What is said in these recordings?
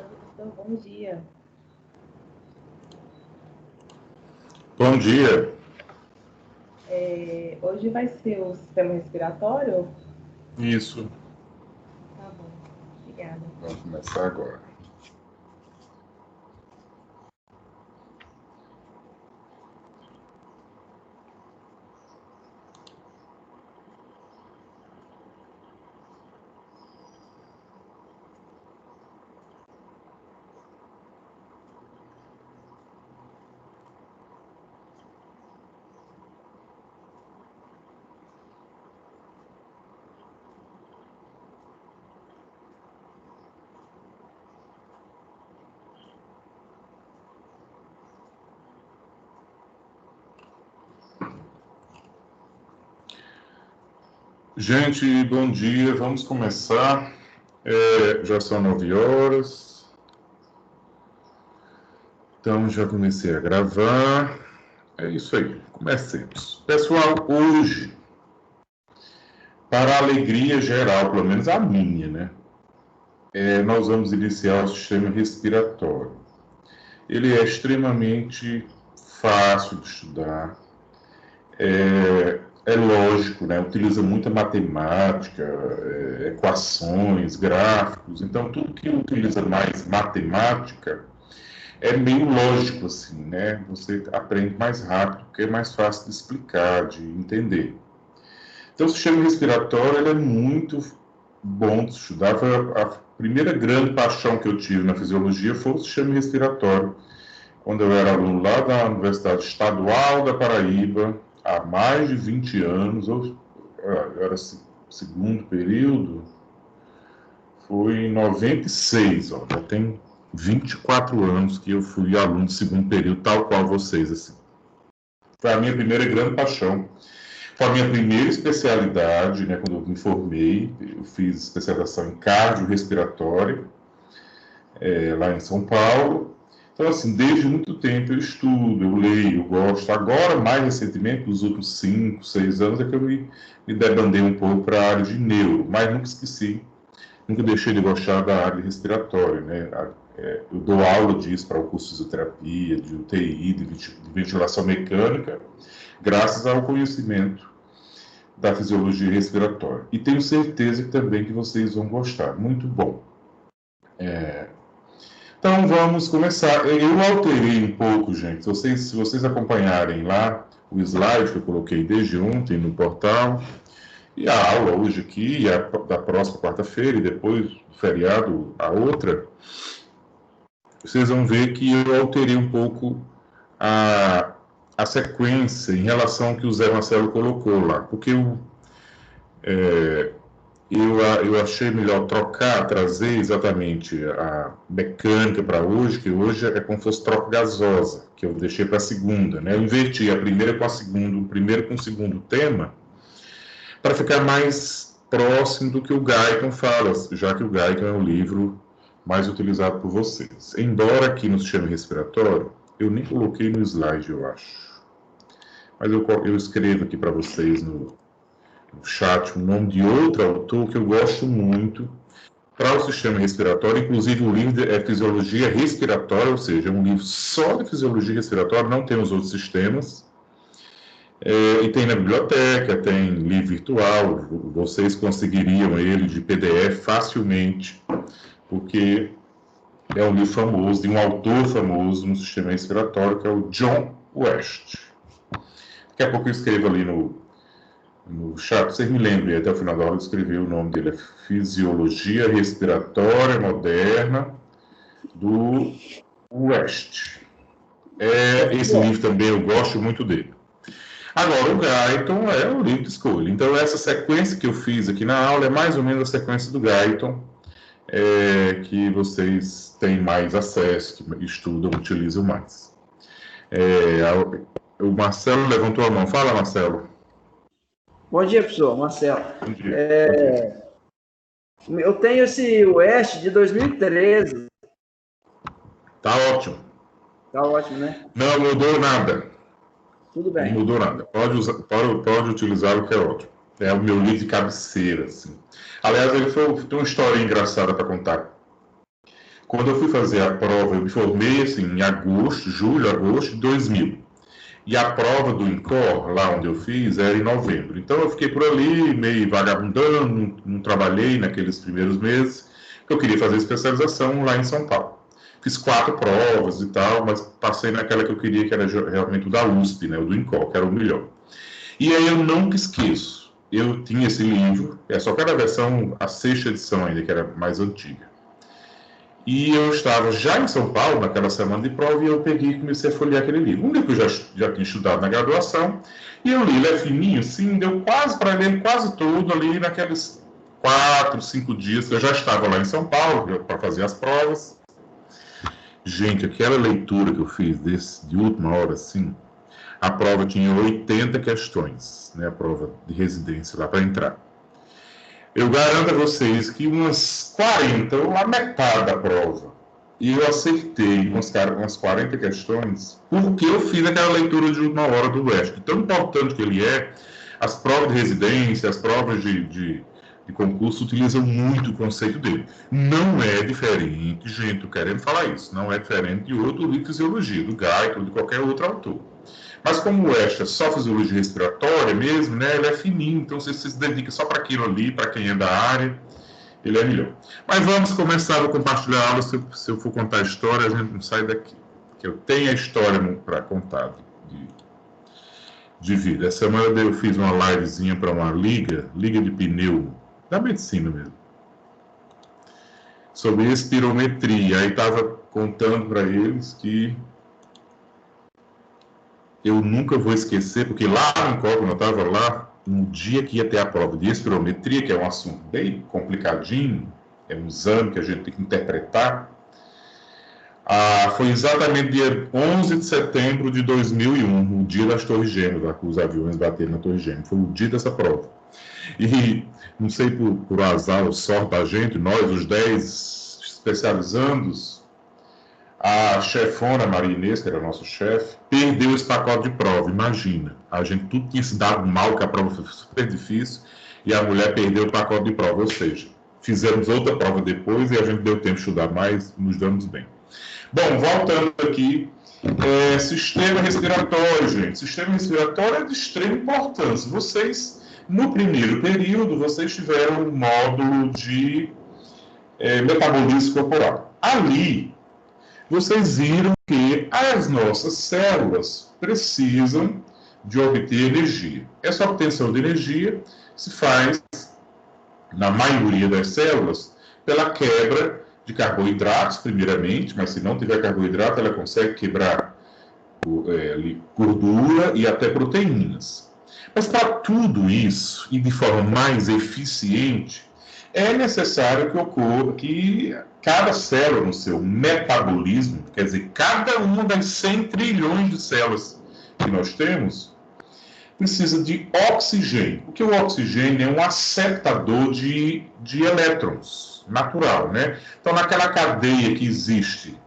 professor, bom dia. Bom dia. Hoje vai ser o sistema respiratório? Isso. Tá bom, obrigada. Vamos começar agora. Gente, bom dia. Vamos começar. Já são 9 horas. Então, já comecei a gravar. É isso aí. Comecemos. Pessoal, hoje, para a alegria geral, pelo menos a minha, né? Nós vamos iniciar o sistema respiratório. Ele é extremamente fácil de estudar. É lógico, né? Utiliza muita matemática, equações, gráficos. Então, tudo que utiliza mais matemática é meio lógico, assim, né? Você aprende mais rápido, porque é mais fácil de explicar, de entender. Então, o sistema respiratório ele é muito bom de estudar. A primeira grande paixão que eu tive na fisiologia foi o sistema respiratório, quando eu era aluno lá da Universidade Estadual da Paraíba, há mais de 20 anos, eu era segundo período, foi em 96, ó, já tem 24 anos que eu fui aluno de segundo período, tal qual vocês, assim. Foi a minha primeira grande paixão. Foi a minha primeira especialidade, né, quando eu me formei, eu fiz especialização em cardiorrespiratória, lá em São Paulo. Então, assim, desde muito tempo eu estudo, eu leio, eu gosto. Agora, mais recentemente, nos últimos 5, 6 anos, é que eu me debandei um pouco para a área de neuro, mas nunca esqueci, nunca deixei de gostar da área respiratória, né? Eu dou aula disso para o curso de fisioterapia, de UTI, de ventilação mecânica, graças ao conhecimento da fisiologia respiratória. E tenho certeza também que vocês vão gostar. Muito bom. Então vamos começar. Eu alterei um pouco, gente. Se vocês acompanharem lá o slide que eu coloquei desde ontem no portal, e a aula hoje aqui, e da próxima quarta-feira, e depois do feriado, a outra, vocês vão ver que eu alterei um pouco a sequência em relação ao que o Zé Marcelo colocou lá. Porque eu achei melhor trazer exatamente a mecânica para hoje, que hoje é como se fosse troca gasosa, que eu deixei para a segunda, né? Eu inverti a primeira com a segunda, o primeiro com o segundo tema, para ficar mais próximo do que o Guyton fala, já que o Guyton é o livro mais utilizado por vocês. Embora aqui no sistema respiratório, eu nem coloquei no slide, eu acho. Mas eu escrevo aqui para vocês no chat o nome de outro autor que eu gosto muito para o sistema respiratório. Inclusive, o livro é Fisiologia Respiratória, ou seja, é um livro só de fisiologia respiratória, não tem os outros sistemas. E tem na biblioteca, tem livro virtual, vocês conseguiriam ele de PDF facilmente, porque é um livro famoso, de um autor famoso no sistema respiratório, que é o John West. Daqui a pouco eu escrevo ali no chat, vocês me lembrem, até o final da aula eu escrevi o nome dele, é Fisiologia Respiratória Moderna, do West. Esse livro também eu gosto muito dele. Agora, o Guyton é o livro de escolha. Então, essa sequência que eu fiz aqui na aula é mais ou menos a sequência do Guyton, que vocês têm mais acesso, que estudam, utilizam mais. O Marcelo levantou a mão. Fala, Marcelo. Bom dia, professor. Marcelo. Bom dia. Eu tenho esse West de 2013. Tá ótimo. Tá ótimo, né? Não mudou nada. Tudo bem. Não mudou nada. Pode utilizá-lo, que é ótimo. É o meu livro de cabeceira, assim. Aliás, tem uma história engraçada para contar. Quando eu fui fazer a prova, eu me formei assim, em agosto, julho, agosto de 2000. E a prova do INCOR, lá onde eu fiz, era em novembro. Então eu fiquei por ali, meio vagabundando, não trabalhei naqueles primeiros meses, porque eu queria fazer especialização lá em São Paulo. Fiz 4 provas e tal, mas passei naquela que eu queria, que era realmente o da USP, né, o do INCOR, que era o melhor. E aí eu nunca esqueço, eu tinha esse livro, só que era a versão, a 6ª edição ainda, que era mais antiga. E eu estava já em São Paulo, naquela semana de prova, e eu peguei e comecei a folhear aquele livro. Um livro que eu já tinha estudado na graduação, e eu li, ele é fininho, assim, deu quase para ler quase todo ali naqueles 4, 5 dias que eu já estava lá em São Paulo para fazer as provas. Gente, aquela leitura que eu fiz de última hora, assim, a prova tinha 80 questões, né, a prova de residência lá para entrar. Eu garanto a vocês que umas 40, ou a metade da prova, e eu acertei umas 40 questões, porque eu fiz aquela leitura de última hora do West. Tão importante que ele é, as provas de residência, as provas de concurso utilizam muito o conceito dele. Não é diferente, gente, eu querendo falar isso, não é diferente de outro livro de fisiologia, do Guyton ou de qualquer outro autor. Mas como o West é só fisiologia respiratória mesmo, né, ele é fininho, então você se dedica só para aquilo ali, para quem é da área, ele é melhor. Mas vamos começar a compartilhar a aula, se eu for contar a história, a gente não sai daqui. Porque eu tenho a história para contar de vida. Essa semana eu fiz uma livezinha para uma liga de pneu, da medicina mesmo, sobre espirometria. Aí estava contando para eles que eu nunca vou esquecer, porque lá no INCOR, quando eu estava lá, no dia que ia ter a prova de espirometria, que é um assunto bem complicadinho, é um exame que a gente tem que interpretar, foi exatamente dia 11 de setembro de 2001, o dia das Torres Gêmeas, lá, que os aviões bateram na Torre Gêmea, foi o dia dessa prova. E, não sei por azar ou sorte da gente, nós, os 10 especializandos, a chefona, Maria Inês, que era nosso chefe, perdeu esse pacote de prova, imagina. A gente tudo tinha se dado mal, que a prova foi super difícil, e a mulher perdeu o pacote de prova, ou seja, fizemos outra prova depois e a gente deu tempo de estudar mais, nos damos bem. Bom, voltando aqui, sistema respiratório, gente. Sistema respiratório é de extrema importância. Vocês, no primeiro período, vocês tiveram um módulo de metabolismo corporal. Ali, vocês viram que as nossas células precisam de obter energia. Essa obtenção de energia se faz, na maioria das células, pela quebra de carboidratos, primeiramente, mas se não tiver carboidrato, ela consegue quebrar gordura e até proteínas. Mas para tudo isso, e de forma mais eficiente, é necessário que ocorra que cada célula no seu metabolismo, quer dizer, cada uma das 100 trilhões de células que nós temos, precisa de oxigênio. Porque o oxigênio é um aceptador de elétrons, natural, né? Então, naquela cadeia que existe,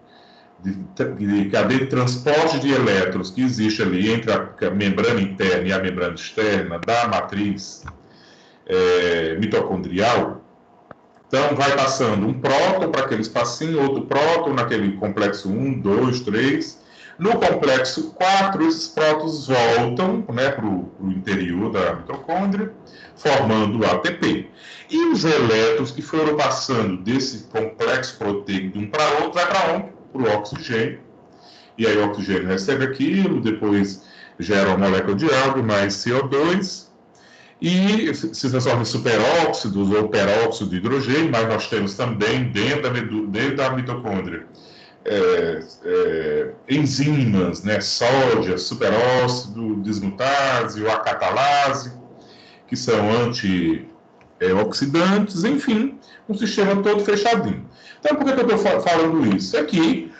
de cadeia de transporte de elétrons que existe ali entre a membrana interna e a membrana externa da matriz mitocondrial, então vai passando um próton para aquele espacinho, outro próton naquele complexo 1, 2, 3. No complexo 4, esses prótons voltam, né, para o interior da mitocôndria, formando o ATP. E os elétrons que foram passando desse complexo proteico de um para outro, vai para onde? Para o oxigênio. E aí o oxigênio recebe aquilo, depois gera uma molécula de água mais CO2, e se transforma em superóxidos ou peróxido de hidrogênio, mas nós temos também dentro da mitocôndria enzimas, né, sódio, superóxido, dismutase, ou acatalase, que são antioxidantes, enfim, um sistema todo fechadinho. Então, por que eu estou falando isso? É que,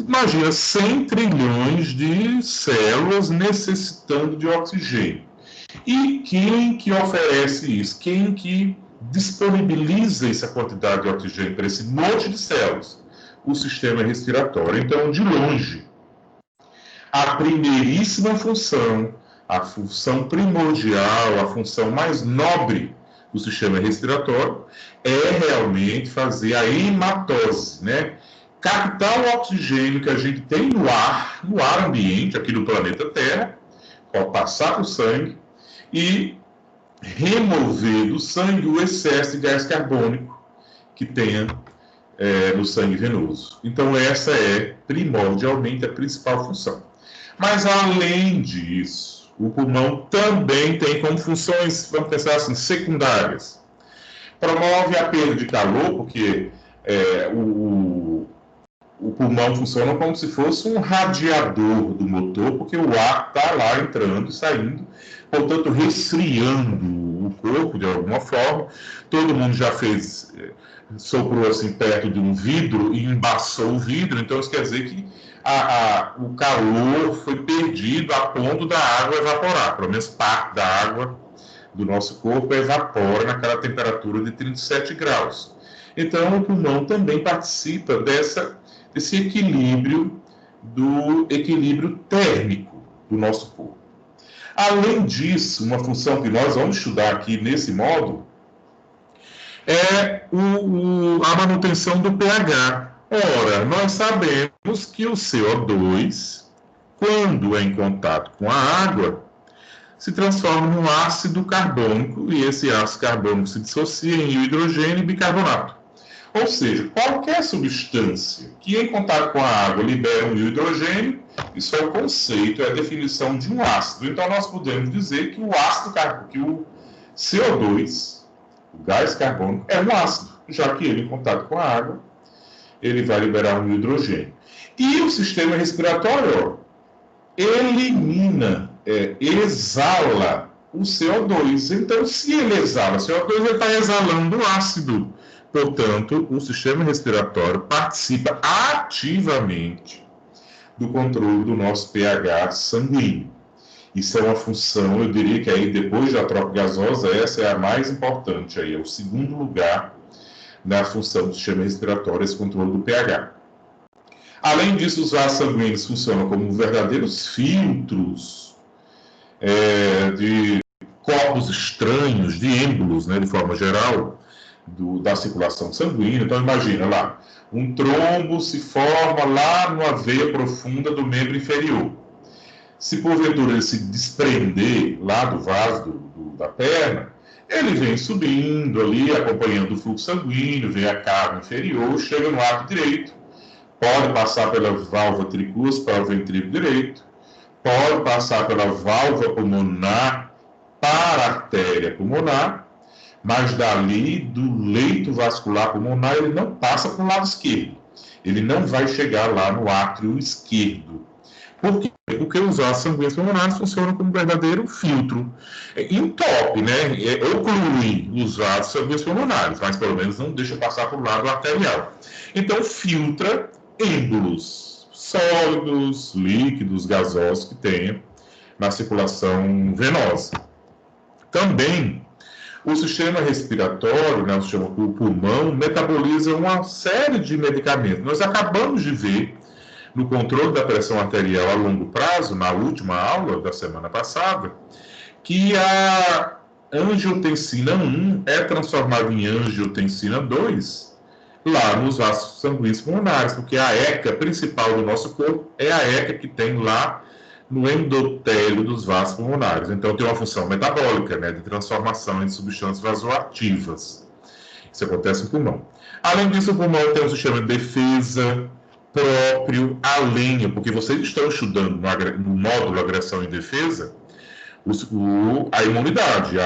imagina, 100 trilhões de células necessitando de oxigênio. E quem que oferece isso? Quem que disponibiliza essa quantidade de oxigênio para esse monte de células? O sistema respiratório. Então, de longe, a primeiríssima função, a função primordial, a função mais nobre do sistema respiratório é realmente fazer a hematose, né? captar o oxigênio que a gente tem no ar ambiente, aqui do planeta Terra, passar para o sangue e remover do sangue o excesso de gás carbônico que tenha no sangue venoso. Então, essa é primordialmente a principal função. Mas, além disso, o pulmão também tem como funções, vamos pensar assim, secundárias. Promove a perda de calor, porque o pulmão funciona como se fosse um radiador do motor, porque o ar está lá entrando e saindo, portanto, resfriando o corpo de alguma forma. Todo mundo já fez, soprou assim perto de um vidro e embaçou o vidro, então isso quer dizer que o calor foi perdido a ponto da água evaporar, pelo menos parte da água do nosso corpo evapora naquela temperatura de 37 graus. Então, o pulmão também participa desse equilíbrio, do equilíbrio térmico do nosso corpo. Além disso, uma função que nós vamos estudar aqui nesse módulo é a manutenção do pH. Ora, nós sabemos que o CO2, quando é em contato com a água, se transforma num ácido carbônico, e esse ácido carbônico se dissocia em hidrogênio e bicarbonato. Ou seja, qualquer substância que em contato com a água libera um hidrogênio, isso é o conceito, é a definição de um ácido. Então, nós podemos dizer que o ácido carbônico, que o CO2, o gás carbônico, é um ácido, já que ele em contato com a água, ele vai liberar um hidrogênio. E o sistema respiratório elimina, exala o CO2. Então, se ele exala CO2, ele está exalando o ácido. Portanto, o sistema respiratório participa ativamente do controle do nosso pH sanguíneo. Isso é uma função, eu diria que aí depois da troca gasosa, essa é a mais importante, aí é o segundo lugar na função do sistema respiratório, esse controle do pH. Além disso, os vasos sanguíneos funcionam como verdadeiros filtros de corpos estranhos, de êmbolos, né, de forma geral, da circulação sanguínea. Então, imagina lá, um trombo se forma lá numa veia profunda do membro inferior. Se porventura ele se desprender lá do vaso da perna, ele vem subindo ali, acompanhando o fluxo sanguíneo, vem a cava inferior, chega no ato direito, pode passar pela válvula tricúspide para o ventrículo direito, pode passar pela válvula pulmonar para a artéria pulmonar, mas dali, do leito vascular pulmonar, ele não passa para o lado esquerdo. Ele não vai chegar lá no átrio esquerdo. Por quê? Porque os vasos sanguíneos pulmonares funcionam como um verdadeiro filtro. Entope, né? Oclui os vasos sanguíneos pulmonares, mas pelo menos não deixa passar para o lado arterial. Então, filtra êmbolos sólidos, líquidos, gasosos que tenha na circulação venosa. Também, o sistema respiratório, né, o pulmão, metaboliza uma série de medicamentos. Nós acabamos de ver no controle da pressão arterial a longo prazo, na última aula da semana passada, que a angiotensina 1 é transformada em angiotensina 2 lá nos vasos sanguíneos pulmonares, porque a ECA principal do nosso corpo é a ECA que tem lá no endotélio dos vasos pulmonares. Então, tem uma função metabólica, né, de transformação de substâncias vasoativas. Isso acontece no pulmão. Além disso, o pulmão tem um sistema de defesa próprio, além, porque vocês estão estudando no módulo agressão e defesa, a imunidade,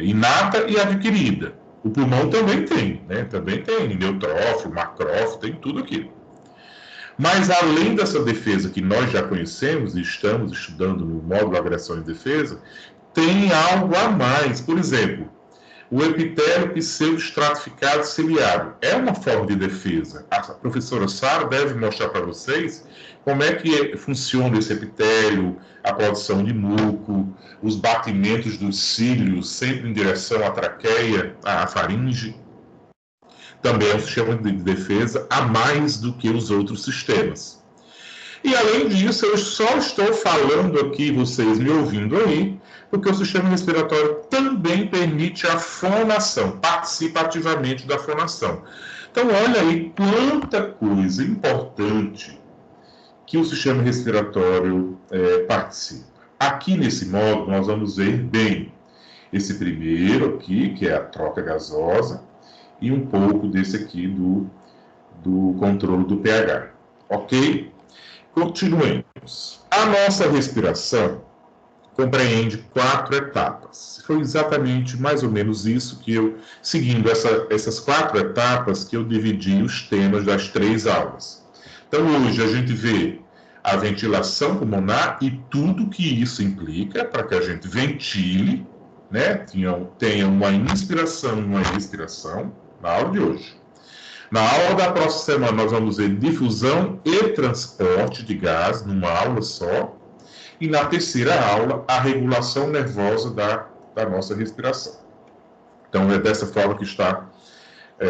inata e adquirida. O pulmão também tem, né? Também tem neutrófilo, macrófilo, tem tudo aquilo. Mas, além dessa defesa que nós já conhecemos e estamos estudando no módulo agressão e defesa, tem algo a mais. Por exemplo, o epitélio pseudoestratificado ciliado é uma forma de defesa. A professora Sara deve mostrar para vocês como é que funciona esse epitélio, a produção de muco, os batimentos dos cílios sempre em direção à traqueia, à faringe. Também é um sistema de defesa a mais do que os outros sistemas. E, além disso, eu só estou falando aqui, vocês me ouvindo aí, porque o sistema respiratório também permite a fonação, participa ativamente da fonação. Então, olha aí quanta coisa importante que o sistema respiratório participa. Aqui nesse módulo, nós vamos ver bem esse primeiro aqui, que é a troca gasosa, e um pouco desse aqui do controle do pH. Ok? Continuemos. A nossa respiração compreende 4 etapas. Foi exatamente mais ou menos isso que eu, seguindo essas 4 etapas, que eu dividi os temas das 3 aulas. Então, hoje a gente vê a ventilação pulmonar e tudo que isso implica para que a gente ventile, né? Tenha uma inspiração e uma expiração na aula de hoje. Na aula da próxima semana, nós vamos ver difusão e transporte de gás numa aula só. E na terceira aula, a regulação nervosa da nossa respiração. Então, é dessa forma que está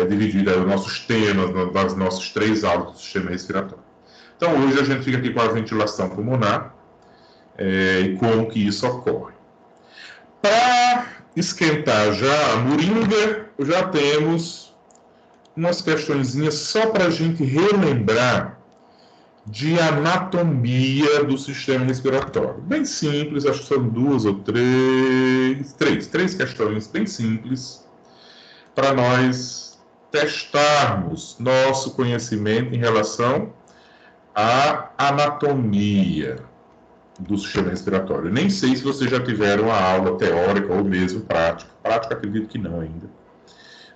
dividida os nossos temas das nossas 3 aulas do sistema respiratório. Então, hoje a gente fica aqui com a ventilação pulmonar e como que isso ocorre. Para esquentar já a moringa, já temos umas questõezinhas só para a gente relembrar de anatomia do sistema respiratório. Bem simples, acho que são 2 ou 3 questões bem simples para nós testarmos nosso conhecimento em relação à anatomia do sistema respiratório. Nem sei se vocês já tiveram a aula teórica ou mesmo prática. Prática, acredito que não ainda.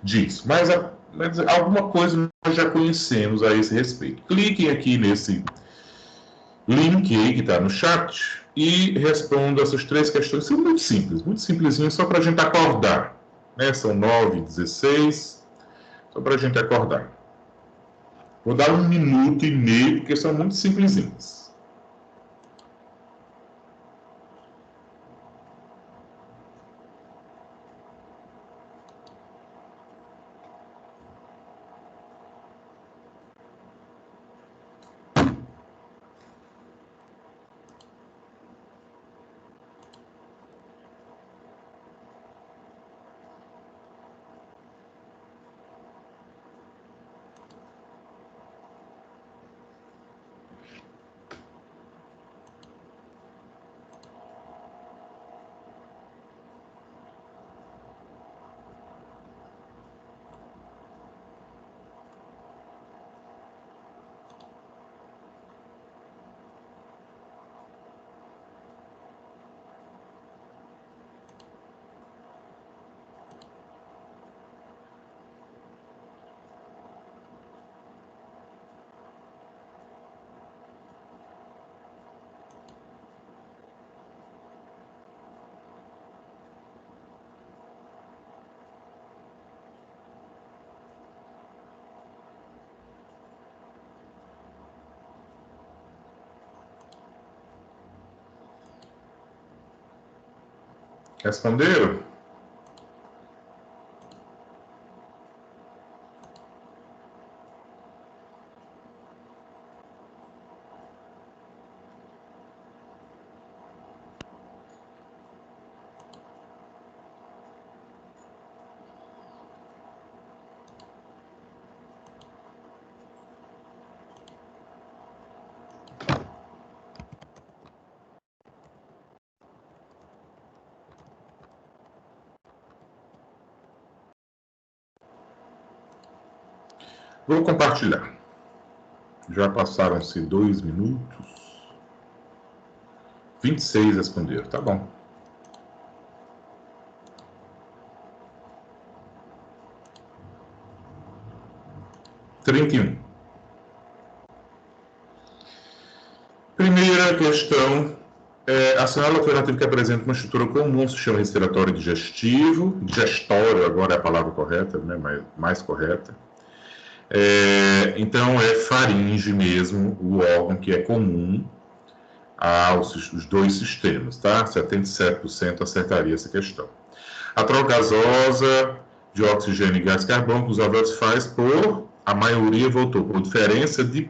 Disso. Mas alguma coisa nós já conhecemos a esse respeito. Cliquem aqui nesse link aí que está no chat e respondam essas 3 questões. São muito simplesinhas, só para a gente acordar. Né? São 9h16, só para a gente acordar. Vou dar 1 minuto e meio, porque são muito simplesinhas. Responderam? Vou compartilhar. Já passaram-se 2 minutos. 26 responderam, tá bom. Primeira questão. Assinale a alternativa que apresenta uma estrutura comum ao sistema respiratório digestivo. Digestório agora é a palavra correta, né? mais correta. Então, é faringe mesmo, o órgão que é comum aos 2 sistemas, tá? 77% acertaria essa questão. A troca gasosa de oxigênio e gás carbônico os alvéolos faz a maioria votou por diferença de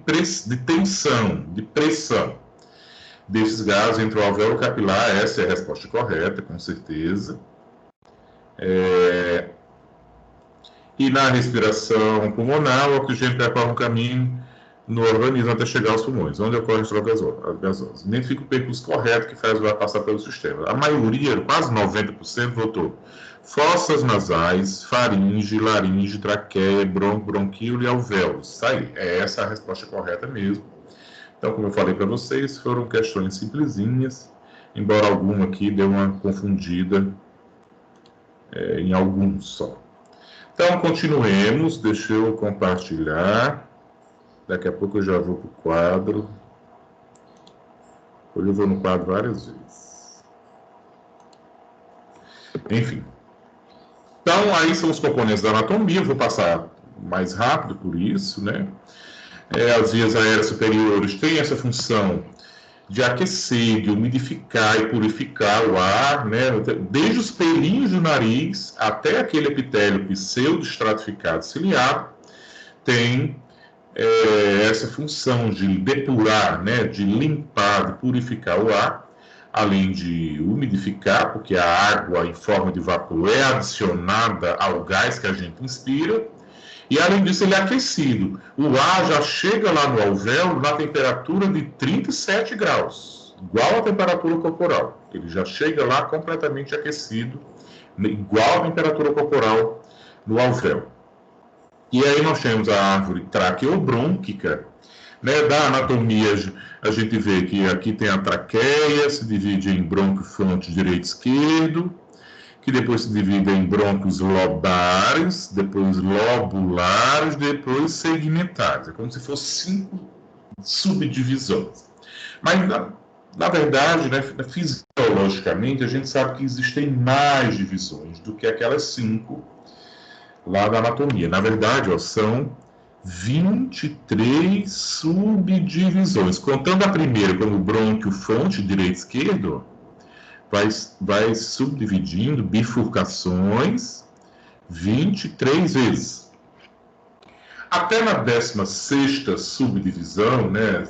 tensão, de pressão desses gases entre o alvéolo capilar. Essa é a resposta correta, com certeza. E na respiração pulmonar, o oxigênio percorre um caminho no organismo até chegar aos pulmões, onde ocorre a gasosa. Identifica o percurso correto que faz o ar passar pelo sistema. A maioria, quase 90%, votou fossas nasais, faringe, laringe, traqueia, bronquíolo e alvéolos. Isso aí, é essa a resposta correta mesmo. Então, como eu falei para vocês, foram questões simplesinhas, embora alguma aqui deu uma confundida em alguns só. Então, continuemos. Deixa eu compartilhar. Daqui a pouco eu já vou para o quadro. Hoje eu vou no quadro várias vezes. Enfim. Então, aí são os componentes da anatomia. Eu vou passar mais rápido por isso, né? As vias aéreas superiores têm essa função de aquecer, de umidificar e purificar o ar, né? Desde os pelinhos do nariz até aquele epitélio pseudoestratificado ciliado, tem essa função de depurar, né? De limpar, de purificar o ar, além de umidificar, porque a água em forma de vapor é adicionada ao gás que a gente inspira. E, além disso, ele é aquecido. O ar já chega lá no alvéolo na temperatura de 37 graus, igual à temperatura corporal. Ele já chega lá completamente aquecido, igual à temperatura corporal no alvéolo. E aí nós temos a árvore traqueobrônquica, né? Da anatomia, a gente vê que aqui tem a traqueia, se divide em brônquio fronte direito e esquerdo, que depois se divide em brônquios lobares, depois lobulares, depois segmentares. É como se fossem 5 subdivisões. Mas, na verdade, né, fisiologicamente, a gente sabe que existem mais divisões do que aquelas 5 lá da anatomia. Na verdade, são 23 subdivisões. Contando a primeira como brônquio fronte direito e esquerdo, vai subdividindo bifurcações 23 vezes. Até na 16ª subdivisão, né,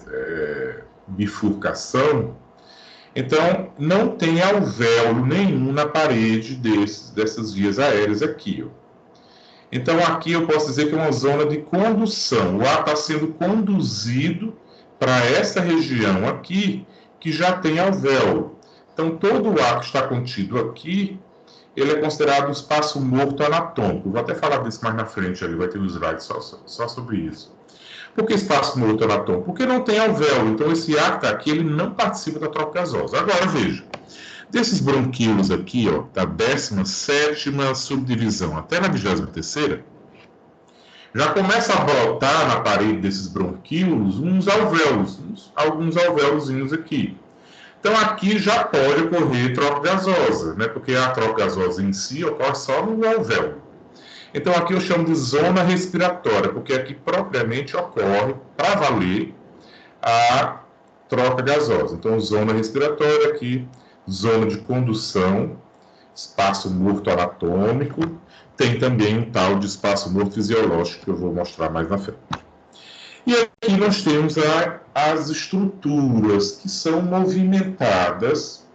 bifurcação, então não tem alvéolo nenhum na parede dessas vias aéreas aqui. Então aqui eu posso dizer que é uma zona de condução. O ar está sendo conduzido para essa região aqui, que já tem alvéolo. Então, todo o ar que está contido aqui, ele é considerado um espaço morto anatômico. Vou até falar disso mais na frente, ali vai ter um slide só sobre isso. Por que espaço morto anatômico? Porque não tem alvéolo. Então, esse ar que está aqui, ele não participa da troca gasosa. Agora, veja, desses bronquíolos aqui, da 17ª subdivisão até na 23ª, já começa a brotar na parede desses bronquíolos uns alvéolos, alguns alvéolozinhos aqui. Então, aqui já pode ocorrer troca gasosa, né? Porque a troca gasosa em si ocorre só no alvéolo. Então, aqui eu chamo de zona respiratória, porque aqui propriamente ocorre, para valer, a troca gasosa. Então, zona respiratória aqui, zona de condução, espaço morto anatômico, tem também um tal de espaço morto fisiológico, que eu vou mostrar mais na frente. E aqui nós temos as estruturas que são movimentadas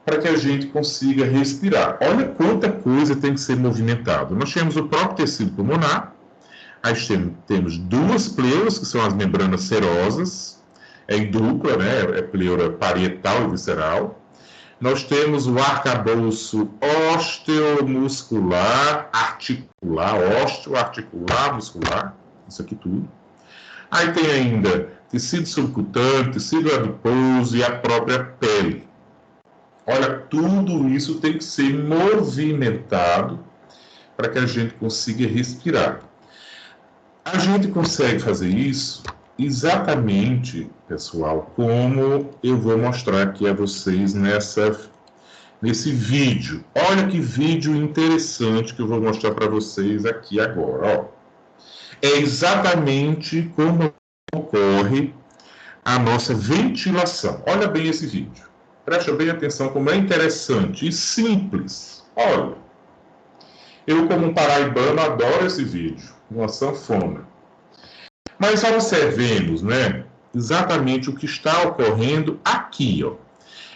para que a gente consiga respirar. Olha quanta coisa tem que ser movimentada. Nós temos o próprio tecido pulmonar, aí temos 2 pleuras, que são as membranas serosas, em dupla, né? É pleura parietal e visceral. Nós temos o arcabouço osteomuscular, articular, osteoarticular, muscular, isso aqui tudo. Aí tem ainda tecido subcutâneo, tecido adiposo e a própria pele. Olha, tudo isso tem que ser movimentado para que a gente consiga respirar. A gente consegue fazer isso exatamente, pessoal, como eu vou mostrar aqui a vocês nesse vídeo. Olha que vídeo interessante que eu vou mostrar para vocês aqui agora, ó. É exatamente como ocorre a nossa ventilação. Olha bem esse vídeo. Presta bem atenção como é interessante e simples. Olha, eu como um paraibano adoro esse vídeo, uma sanfona. Mas observemos, né, exatamente o que está ocorrendo aqui, ó.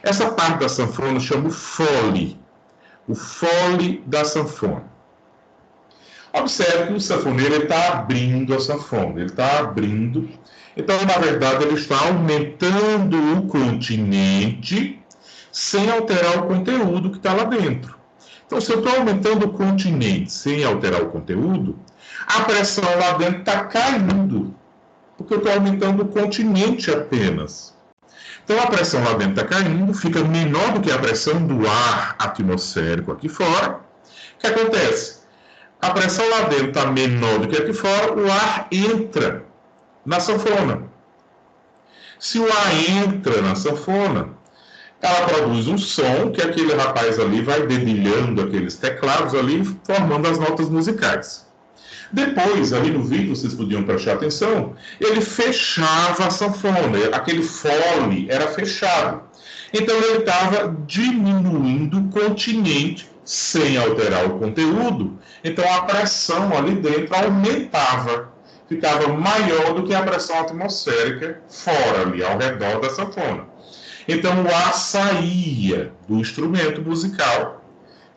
Essa parte da sanfona chama o fole da sanfona. Observe que o sanfoneiro está abrindo a sanfona, ele está abrindo. Então, na verdade, ele está aumentando o continente sem alterar o conteúdo que está lá dentro. Então, se eu estou aumentando o continente sem alterar o conteúdo, a pressão lá dentro está caindo, porque eu estou aumentando o continente apenas. Então, a pressão lá dentro está caindo, fica menor do que a pressão do ar atmosférico aqui fora. O que acontece? A pressão lá dentro está menor do que aqui fora, o ar entra na sanfona. Se o ar entra na sanfona, ela produz um som que aquele rapaz ali vai dedilhando aqueles teclados ali, formando as notas musicais. Depois, ali no vídeo, vocês podiam prestar atenção, ele fechava a sanfona, aquele fole era fechado. Então ele estava diminuindo o continente sem alterar o conteúdo, então a pressão ali dentro aumentava, ficava maior do que a pressão atmosférica fora ali, ao redor da sanfona. Então o ar saía do instrumento musical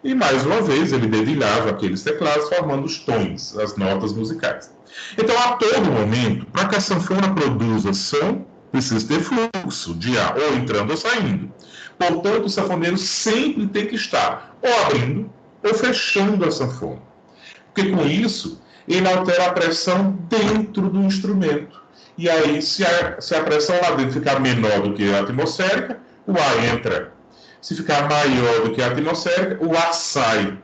e, mais uma vez, ele dedilhava aqueles teclados formando os tons, as notas musicais. Então, a todo momento, para que a sanfona produza som, precisa ter fluxo de ar, ou entrando ou saindo. Portanto, o sanfoneiro sempre tem que estar ou abrindo ou fechando a sanfona. Porque com isso, ele altera a pressão dentro do instrumento. E aí, se a pressão lá dentro ficar menor do que a atmosférica, o ar entra. Se ficar maior do que a atmosférica, o ar sai.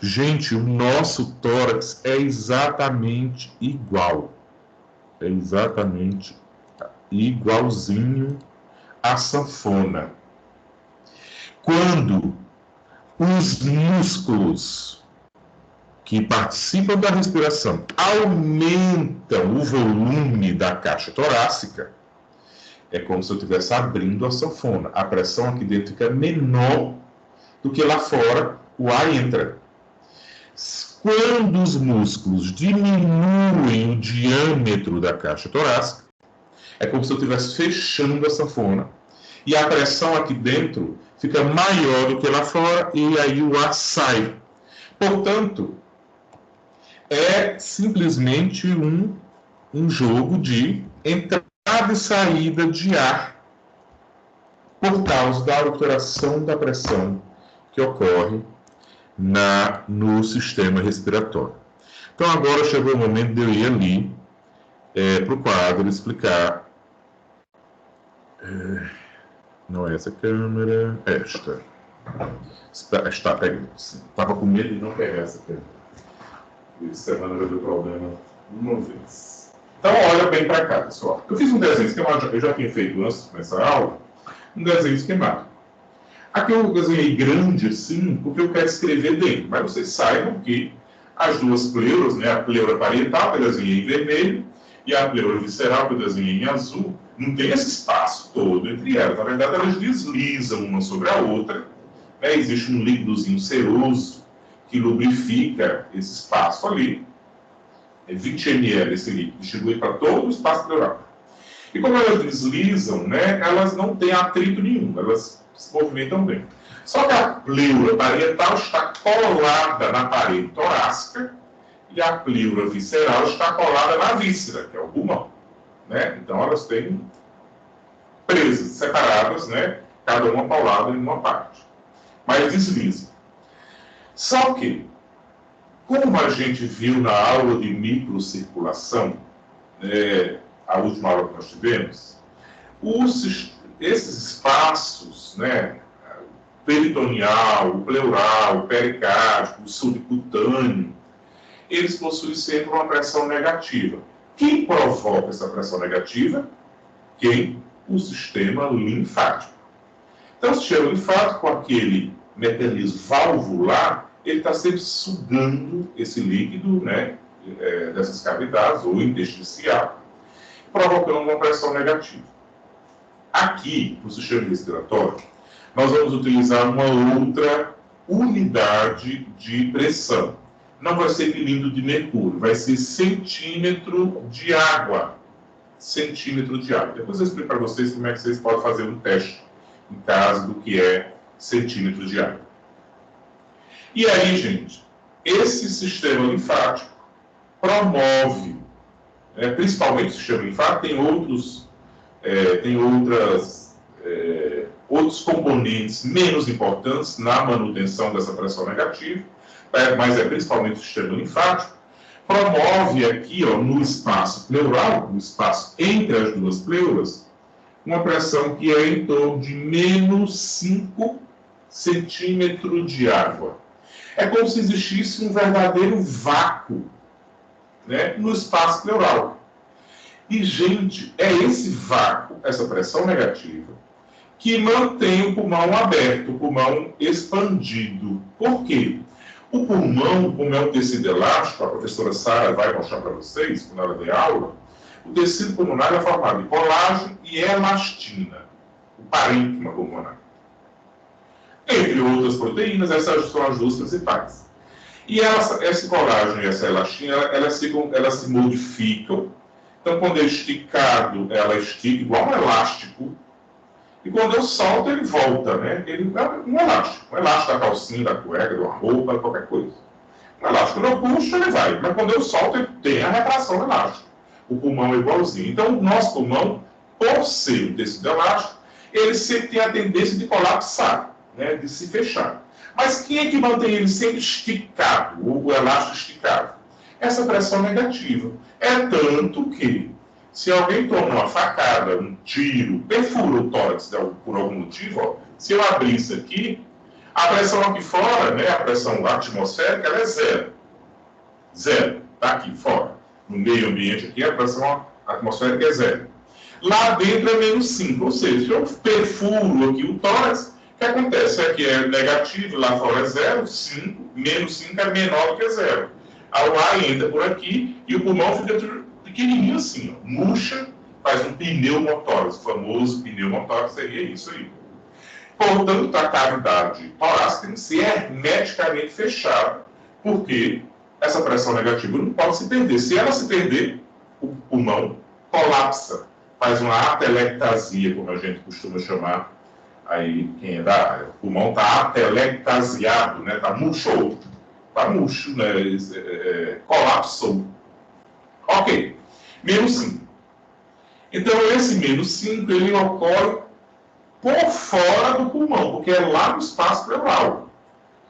Gente, o nosso tórax é exatamente igual. É exatamente igualzinho à sanfona. Quando os músculos que participam da respiração aumentam o volume da caixa torácica, é como se eu estivesse abrindo a sanfona. A pressão aqui dentro fica menor do que lá fora, o ar entra. Quando os músculos diminuem o diâmetro da caixa torácica, é como se eu estivesse fechando a sanfona. E a pressão aqui dentro fica maior do que lá fora, e aí o ar sai. Portanto, é simplesmente um jogo de entrada e saída de ar por causa da alteração da pressão que ocorre no sistema respiratório. Então agora chegou o momento de eu ir ali para o quadro explicar. Não é essa câmera, esta. Está pegando. Estava com medo de não pegar essa câmera. Isso é maneira do problema uma vez. Então, olha bem para cá, pessoal. Eu fiz um desenho esquemático, eu já tinha feito antes de começar a aula, um desenho esquemático. Aqui eu desenhei grande assim, porque eu quero escrever dentro. Mas vocês saibam que as duas pleuras, né, a pleura parietal, que eu desenhei em vermelho, e a pleura visceral, que eu desenhei em azul, não tem esse espaço todo entre elas. Na verdade, elas deslizam uma sobre a outra. Né? Existe um líquidozinho seroso que lubrifica esse espaço ali. É 20 ml esse líquido, distribui para todo o espaço pleural. E como elas deslizam, né, elas não têm atrito nenhum, elas se movimentam bem. Só que a pleura parietal está colada na parede torácica e a pleura visceral está colada na víscera, que é o pulmão. Né? Então elas têm presas, separadas, né? Cada uma colada em uma parte. Mas deslizam. Só que, como a gente viu na aula de microcirculação, a última aula que nós tivemos, esses espaços, né, peritoneal, o pleural, o pericárdico, o subcutâneo, eles possuem sempre uma pressão negativa. Quem provoca essa pressão negativa? O sistema linfático. Então, o sistema linfático, com aquele mecanismo valvular, ele está sempre sugando esse líquido, né, dessas cavidades, ou intersticial, provocando uma pressão negativa. Aqui, no sistema respiratório, nós vamos utilizar uma outra unidade de pressão. Não vai ser milímetro de mercúrio, vai ser centímetro de água. Centímetro de água. Depois eu explico para vocês como é que vocês podem fazer um teste em caso do que é centímetro de água. E aí, gente, esse sistema linfático promove, principalmente o sistema linfático, tem outros componentes menos importantes na manutenção dessa pressão negativa, mas é principalmente o sistema linfático, promove aqui, ó, no espaço pleural, no espaço entre as duas pleuras, uma pressão que é em torno de menos 5 centímetros de água. É como se existisse um verdadeiro vácuo, né, no espaço pleural. E, gente, é esse vácuo, essa pressão negativa, que mantém o pulmão aberto, o pulmão expandido. Por quê? O pulmão, como é um tecido elástico, a professora Sara vai mostrar para vocês, na hora de aula, o tecido pulmonar é formado de colágeno e elastina, o parênquima pulmonar. Entre outras proteínas, essas são as duas principais. E esse colágeno e essa elastina, elas se modificam. Então, quando é esticado, ela estica igual um elástico. E quando eu solto, ele volta, né? Ele é um elástico da calcinha, da cueca, de uma roupa, qualquer coisa. Um elástico, quando eu puxo, ele vai. Mas quando eu solto, ele tem a retração elástica. O pulmão é igualzinho. Então, o nosso pulmão, por ser um tecido elástico, ele sempre tem a tendência de colapsar, né? De se fechar. Mas quem é que mantém ele sempre esticado, o elástico esticado? Essa pressão negativa. É tanto que, se alguém toma uma facada, um tiro, perfura o tórax por algum motivo, ó, se eu abrir isso aqui, a pressão aqui fora, né, a pressão atmosférica, ela é zero. Zero. Está aqui fora. No meio ambiente aqui, a pressão atmosférica é zero. Lá dentro é menos 5. Ou seja, se eu perfuro aqui o tórax, o que acontece? Aqui é negativo, lá fora é zero, 5, menos 5 é menor do que zero. O ar entra por aqui e o pulmão fica pequenininho assim, ó, murcha, faz um pneumotórax, o famoso pneumotórax seria isso aí. Portanto, a cavidade torácica tem que ser hermeticamente fechada, porque essa pressão negativa não pode se perder. Se ela se perder, o pulmão colapsa, faz uma atelectasia, como a gente costuma chamar, aí quem é da área. O pulmão está atelectasiado, né? Está murcho, né? Colapsou. Ok, menos 5. Então, esse menos 5, ele ocorre por fora do pulmão, porque é lá no espaço pleural,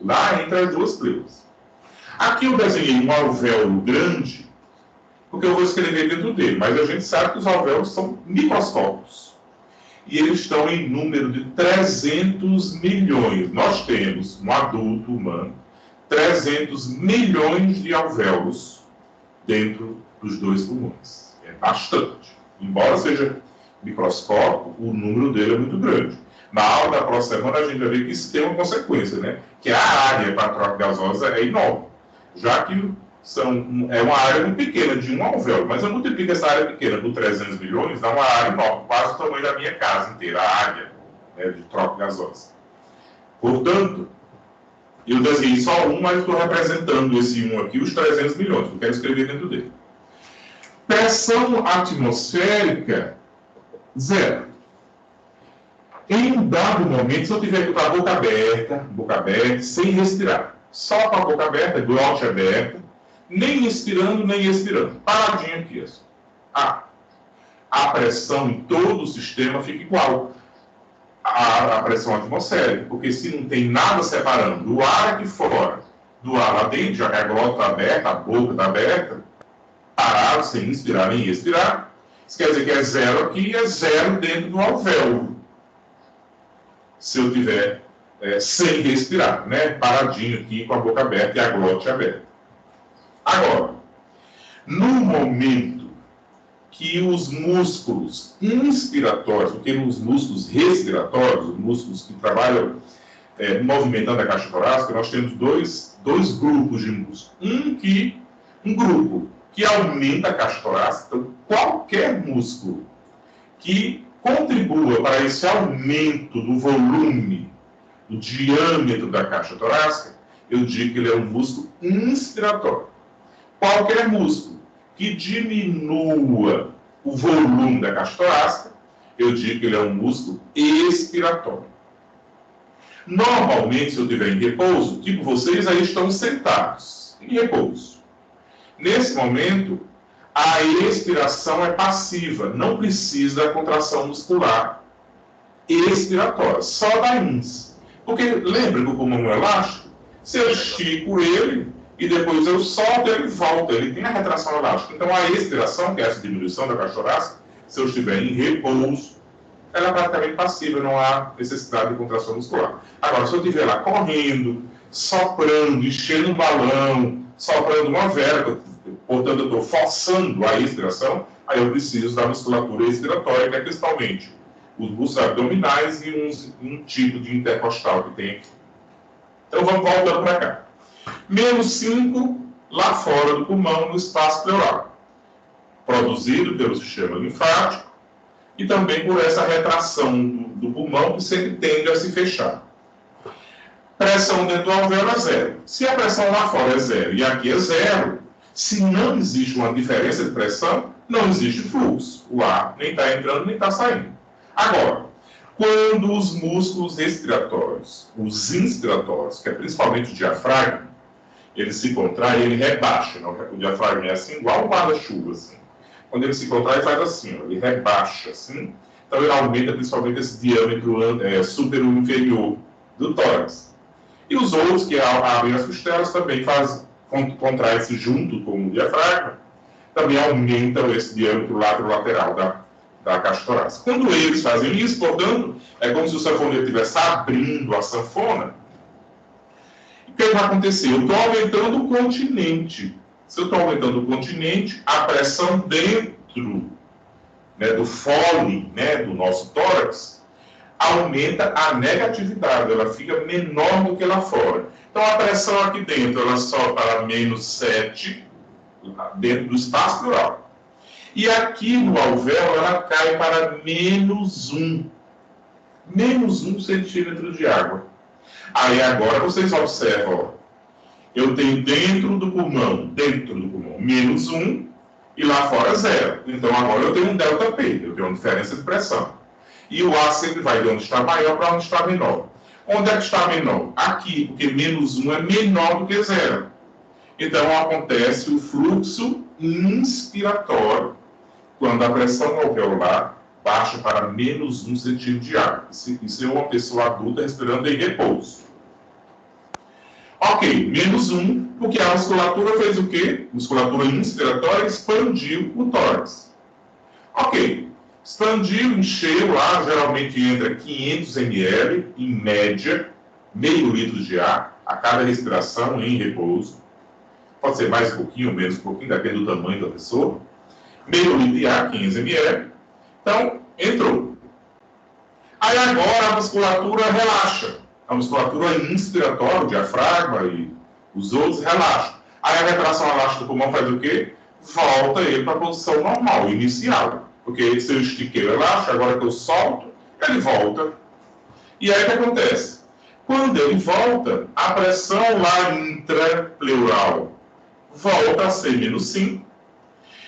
lá entre as duas pleuras. Aqui eu desenhei um alvéolo grande, porque eu vou escrever dentro dele, mas a gente sabe que os alvéolos são microscópicos. E eles estão em número de 300 milhões. Nós temos, um adulto humano, 300 milhões de alvéolos dentro dos dois pulmões. É bastante. Embora seja microscópico, o número dele é muito grande. Na aula da próxima semana, a gente vai ver que isso tem uma consequência, né? Que a área para a troca gasosa é enorme. Já que é uma área muito pequena, de um alvéolo. Mas eu multiplico essa área pequena por 300 milhões, dá uma área enorme, quase o tamanho da minha casa inteira, a área, né, de troca gasosa. Portanto, eu desenhei só um, mas estou representando esse um aqui, os 300 milhões, eu quero escrever dentro dele. Pressão atmosférica, zero. Em um dado momento, se eu tiver com a boca aberta, sem respirar, só com a boca aberta, glote aberta, nem inspirando, nem expirando, paradinho aqui, assim. A pressão em todo o sistema fica igual à pressão atmosférica, porque se não tem nada separando o ar aqui fora do ar lá dentro, já que a glota está aberta, a boca está aberta, parado, sem inspirar nem expirar, isso quer dizer que é zero aqui e é zero dentro do alvéolo. Se eu tiver sem respirar, né? Paradinho aqui com a boca aberta e a glote aberta. Agora, no momento que os músculos inspiratórios, porque os músculos respiratórios, os músculos que trabalham movimentando a caixa torácica, nós temos dois grupos de músculos. Um grupo que aumenta a caixa torácica, então qualquer músculo que contribua para esse aumento do volume, do diâmetro da caixa torácica, eu digo que ele é um músculo inspiratório. Qualquer músculo que diminua o volume da caixa torácica, eu digo que ele é um músculo expiratório. Normalmente, se eu estiver em repouso, tipo vocês aí estão sentados. em repouso. Nesse momento, a expiração é passiva, não precisa da contração muscular expiratória, só da ins. Porque lembra que o pulmão é elástico? Se eu estico ele e depois eu solto, ele volta, ele tem a retração elástica. Então a expiração, que é essa diminuição da cachoraça, se eu estiver em repouso, ela é praticamente passiva, não há necessidade de contração muscular. Agora, se eu estiver lá correndo, soprando, enchendo um balão, soprando uma vela, portanto eu estou forçando a expiração, aí eu preciso da musculatura expiratória, que é principalmente os músculos abdominais e um tipo de intercostal que tem aqui. Então vamos voltando para cá. Menos 5 lá fora do pulmão, no espaço pleural, produzido pelo sistema linfático e também por essa retração do pulmão que sempre tende a se fechar. Pressão dentro do alvéolo é 0. Se a pressão lá fora é 0 e aqui é 0, se não existe uma diferença de pressão, não existe fluxo. O ar nem está entrando nem está saindo. Agora, quando os músculos respiratórios, os inspiratórios, que é principalmente o diafragma, ele se contrai, ele rebaixa. Não? O diafragma é assim, igual o guarda-chuva. Assim. Quando ele se contrai, faz assim, ó, ele rebaixa. Assim. Então, ele aumenta principalmente esse diâmetro superior-inferior do tórax. E os outros, que abrem as costelas, também contrai-se junto com o diafragma, também aumentam esse diâmetro lateral da caixa torácica. Quando eles fazem isso, portanto, é como se o sanfoneiro estivesse abrindo a sanfona. O que vai acontecer? Eu estou aumentando o continente. Se eu estou aumentando o continente, a pressão dentro, né, do fole, né, do nosso tórax, aumenta a negatividade, ela fica menor do que lá fora. Então a pressão aqui dentro, ela sobe para menos 7, dentro do espaço pleural. E aqui no alvéolo, ela cai para menos 1. Menos 1 centímetro de água. Aí agora vocês observam, ó, eu tenho dentro do pulmão, menos 1 e lá fora 0. Então agora eu tenho um ΔP, eu tenho uma diferença de pressão. E o ar sempre vai de onde está maior para onde está menor. Onde é que está menor? Aqui, porque menos 1 é menor do que 0. Então acontece o fluxo inspiratório quando a pressão alveolar baixa para menos 1 centímetro de água. Isso é uma pessoa adulta respirando em repouso. Ok, menos 1, porque a musculatura fez o quê? Musculatura inspiratória expandiu o tórax. Ok, expandiu, encheu lá, geralmente entra 500 ml, em média, meio litro de ar a cada respiração em repouso. Pode ser mais um pouquinho ou menos um pouquinho, depende do tamanho da pessoa. Meio litro de ar, 500 ml. Então, entrou. Aí agora a musculatura relaxa. A musculatura inspiratória, o diafragma e os outros relaxam. Aí a retração elástica do pulmão faz o quê? Volta ele para a posição normal, inicial. Porque se eu estiquei o elástico, agora que eu solto, ele volta. E aí o que acontece? Quando ele volta, a pressão lá intrapleural volta a ser menos 5.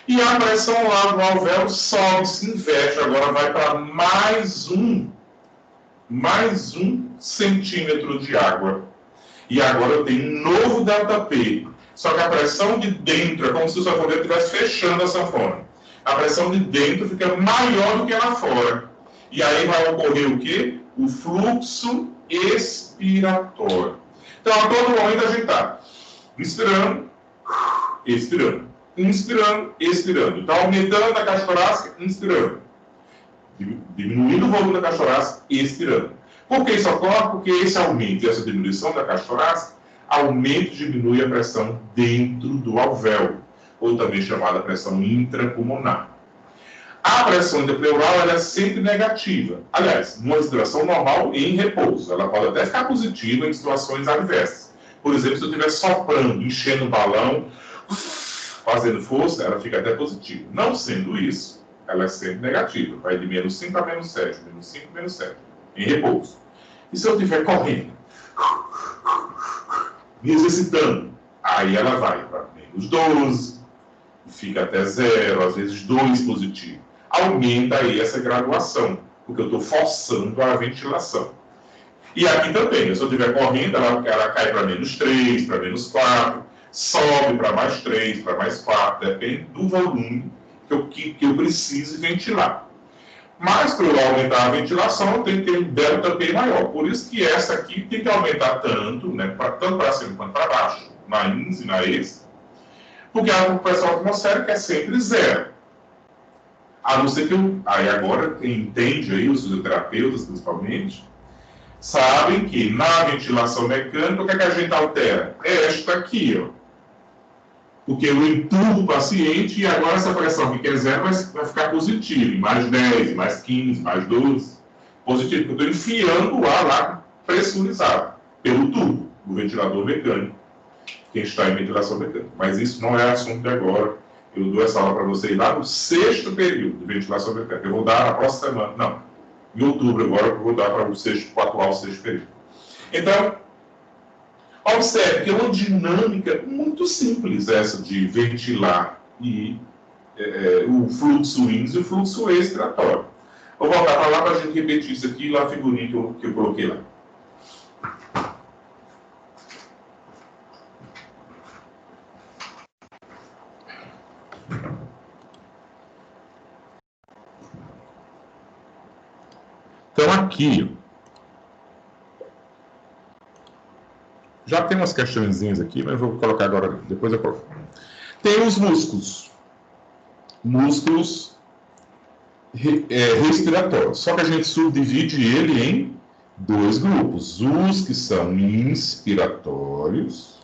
E a pressão lá no alvéolo sobe, se inverte, agora vai para mais um centímetro de água. E agora eu tenho um novo ΔP. Só que a pressão de dentro é como se o sanfoneiro estivesse fechando a sanfona. A pressão de dentro fica maior do que lá fora. E aí vai ocorrer o quê? O fluxo expiratório. Então, a todo momento a gente está inspirando, expirando. Inspirando, expirando. Então, aumentando a caixa torácica, inspirando. Diminuindo o volume da caixa torácica, expirando. Por que isso ocorre? Porque esse aumento e essa diminuição da caixa torácica aumenta e diminui a pressão dentro do alvéolo, ou também chamada pressão intrapulmonar. A pressão intrapleural ela é sempre negativa. Aliás, numa respiração normal em repouso. Ela pode até ficar positiva em situações adversas. Por exemplo, se eu estiver soprando, enchendo o balão, fazendo força, ela fica até positiva. Não sendo isso, ela é sempre negativa. Vai de menos 5 a menos 7, menos 5 a menos 7, em repouso. E se eu estiver correndo, me exercitando, aí ela vai para menos 12, fica até 0, às vezes 2 positivo. Aumenta aí essa graduação, porque eu estou forçando a ventilação. E aqui também, se eu estiver correndo, ela cai para menos 3, para menos 4. sobe para mais 3, para mais 4, depende do volume que eu precise ventilar. Mas, para eu aumentar a ventilação, eu tenho que ter um delta P maior. Por isso que essa aqui tem que aumentar tanto, né, tanto para cima quanto para baixo, na INS e na ES, porque a pressão atmosférica é sempre zero. A não ser que aí agora, quem entende aí, os fisioterapeutas principalmente, sabem que na ventilação mecânica, o que é que a gente altera? É esta aqui, ó. Porque eu empurro o paciente e agora essa pressão aqui que é zero vai ficar positiva, mais 10, mais 15, mais 12. Positivo, porque eu estou enfiando o ar lá pressurizado pelo tubo, do ventilador mecânico, quem está em ventilação mecânica. Mas isso não é assunto de agora. Eu dou essa aula para vocês lá no 6º período de ventilação mecânica. Eu vou dar na próxima semana, não, em outubro agora, eu vou dar para o atual 6º período. Então, observe que é uma dinâmica muito simples essa de ventilar e o fluxo INS e o fluxo expiratório. Vou voltar para lá para a gente repetir isso aqui, lá a figurinha que eu coloquei lá. Então aqui, já tem umas questõezinhas aqui, mas eu vou colocar agora, depois eu coloco. Tem os músculos. Músculos respiratórios. Só que a gente subdivide ele em dois grupos. Os que são inspiratórios.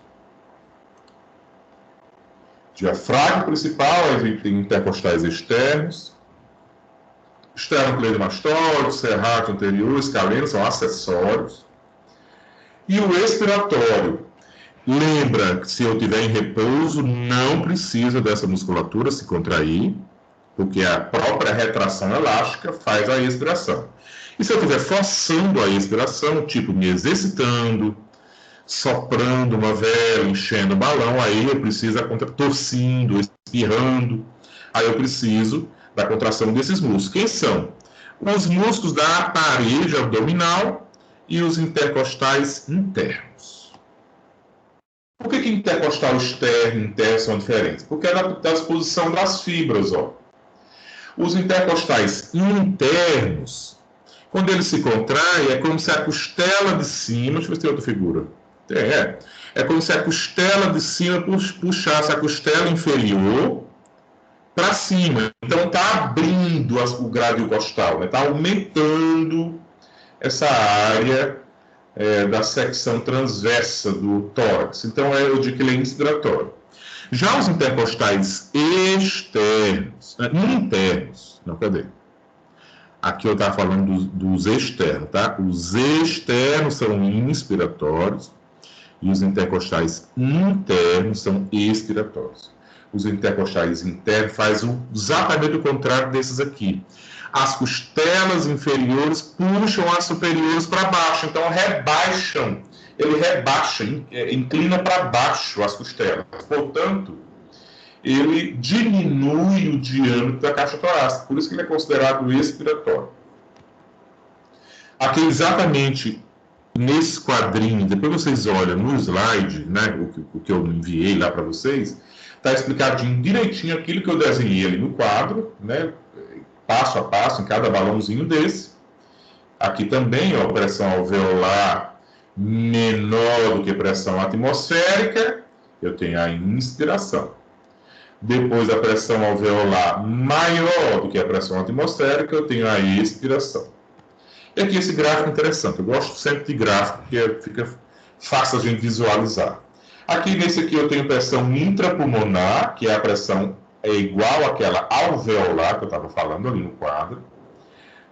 Diafragma principal, a gente tem intercostais externos. Esternocleidomastoide, serrátil anterior, escaleno, são acessórios. E o expiratório. Lembra que se eu estiver em repouso, não precisa dessa musculatura se contrair, porque a própria retração elástica faz a expiração. E se eu estiver forçando a expiração, tipo me exercitando, soprando uma vela, enchendo o balão, aí eu preciso torcindo, espirrando, aí eu preciso da contração desses músculos. Quem são? Os músculos da parede abdominal e os intercostais internos. Por que intercostal externo e interno são diferentes? Porque é da disposição das fibras, ó. Os intercostais internos, quando ele se contrai, é como se a costela de cima... Deixa eu ver se tem outra figura. É como se a costela de cima puxasse a costela inferior para cima. Então está abrindo o grádio costal, está aumentando essa área da secção transversa do tórax. Então eu digo que ele é inspiratório. Já os intercostais externos, internos, não, cadê? Aqui eu estava falando dos externos, tá? Os externos são inspiratórios e os intercostais internos são expiratórios. Os intercostais internos fazem exatamente o contrário desses aqui. As costelas inferiores puxam as superiores para baixo, então rebaixam. Ele rebaixa, inclina para baixo as costelas. Portanto, ele diminui o diâmetro da caixa torácica. Por isso que ele é considerado expiratório. Aqui exatamente nesse quadrinho, depois vocês olham no slide, né, o que eu enviei lá para vocês, está explicadinho direitinho aquilo que eu desenhei ali no quadro, né, passo a passo em cada balãozinho desse. Aqui também, ó, pressão alveolar menor do que pressão atmosférica, eu tenho a inspiração. Depois a pressão alveolar maior do que a pressão atmosférica, eu tenho a expiração. E aqui esse gráfico interessante, eu gosto sempre de gráfico, porque fica fácil a gente visualizar. Aqui nesse aqui eu tenho pressão intrapulmonar, que é a pressão igual àquela alveolar que eu estava falando ali no quadro.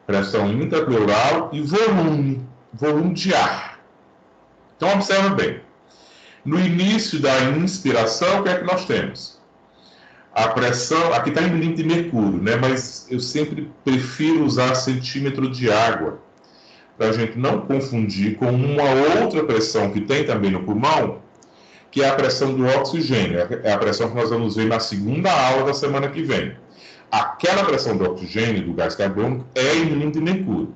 Pressão intrapleural e volume de ar. Então observa bem. No início da inspiração, o que é que nós temos? A pressão, aqui está em milímetro de mercúrio, né? Mas eu sempre prefiro usar centímetro de água, para a gente não confundir com uma outra pressão que tem também no pulmão, que é a pressão do oxigênio. É a pressão que nós vamos ver na segunda aula da semana que vem. Aquela pressão do oxigênio, do gás carbônico, é em milímetro de mercúrio.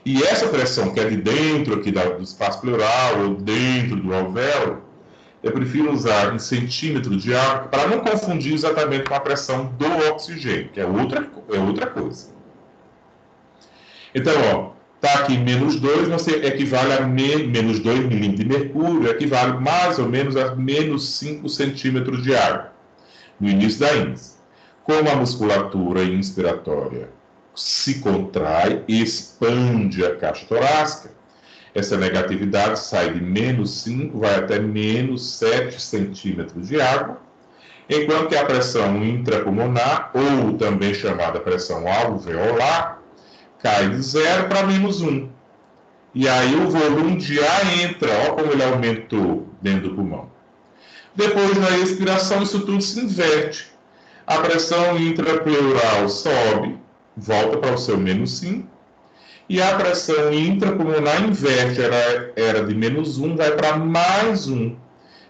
E essa pressão que é de dentro aqui do espaço pleural, ou dentro do alvéolo, eu prefiro usar em centímetro de água para não confundir exatamente com a pressão do oxigênio, que é outra coisa. Então, ó, tá aqui menos 2, você equivale a menos 2 milímetros de mercúrio, equivale mais ou menos a menos 5 centímetros de água, no início da índice. Como a musculatura inspiratória se contrai, expande a caixa torácica, essa negatividade sai de menos 5, vai até menos 7 centímetros de água, enquanto que a pressão intrapulmonar, ou também chamada pressão alveolar, cai de 0 para menos 1. E aí o volume de ar entra, olha como ele aumentou dentro do pulmão. Depois, na expiração, isso tudo se inverte. A pressão intrapleural sobe, volta para o seu menos 5, e a pressão intrapulmonar inverte, era de menos 1, vai para mais 1.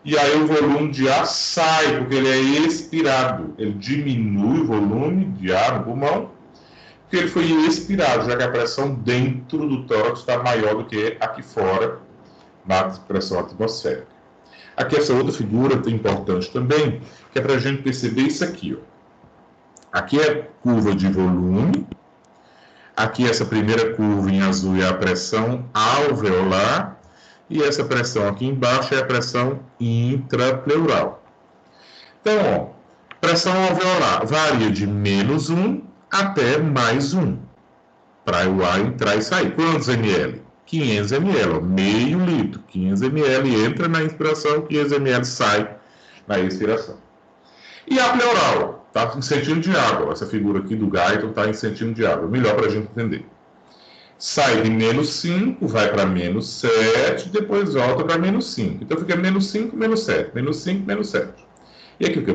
E aí o volume de ar sai, porque ele é expirado. Ele diminui o volume de ar no pulmão, porque ele foi expirado, já que a pressão dentro do tórax está maior do que aqui fora, na pressão atmosférica. Aqui essa outra figura importante também, que é para a gente perceber isso aqui, ó. Aqui é a curva de volume. Aqui essa primeira curva em azul é a pressão alveolar. E essa pressão aqui embaixo é a pressão intrapleural. Então, ó, pressão alveolar varia de menos 1 até mais 1. Para o ar entrar e sair. Quantos ml? 500 ml, ó, meio litro. 500 ml entra na inspiração, 500 ml sai na expiração. E a pleural? Está em centímetro de água. Essa figura aqui do Guyton está em centímetro de água. Melhor para a gente entender. Sai de menos 5, vai para menos 7, depois volta para menos 5. Então fica menos 5, menos 7. Menos 5, menos 7. E aqui fica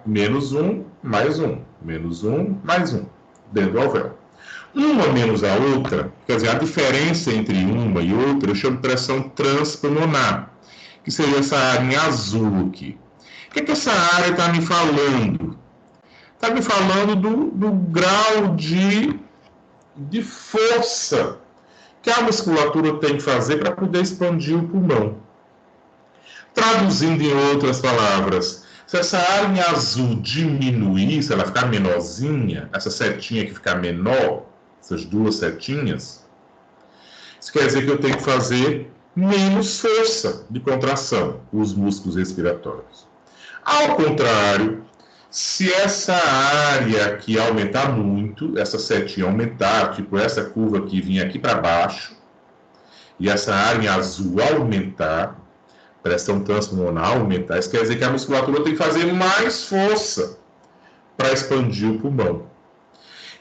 menos 1, mais 1. Menos 1, mais 1. Dentro do alvéolo. Uma menos a outra, quer dizer, a diferença entre uma e outra, eu chamo de pressão transpulmonar, que seria essa área em azul aqui. O que é que essa área está me falando? Está me falando do grau de força que a musculatura tem que fazer para poder expandir o pulmão. Traduzindo em outras palavras, se essa área em azul diminuir, se ela ficar menorzinha, essa setinha que ficar menor, essas duas setinhas, isso quer dizer que eu tenho que fazer menos força de contração, os músculos respiratórios. Ao contrário, se essa área aqui aumentar muito, essa setinha aumentar, tipo essa curva aqui vir aqui para baixo, e essa área em azul aumentar, pressão transpulmonar aumentar, isso quer dizer que a musculatura tem que fazer mais força para expandir o pulmão.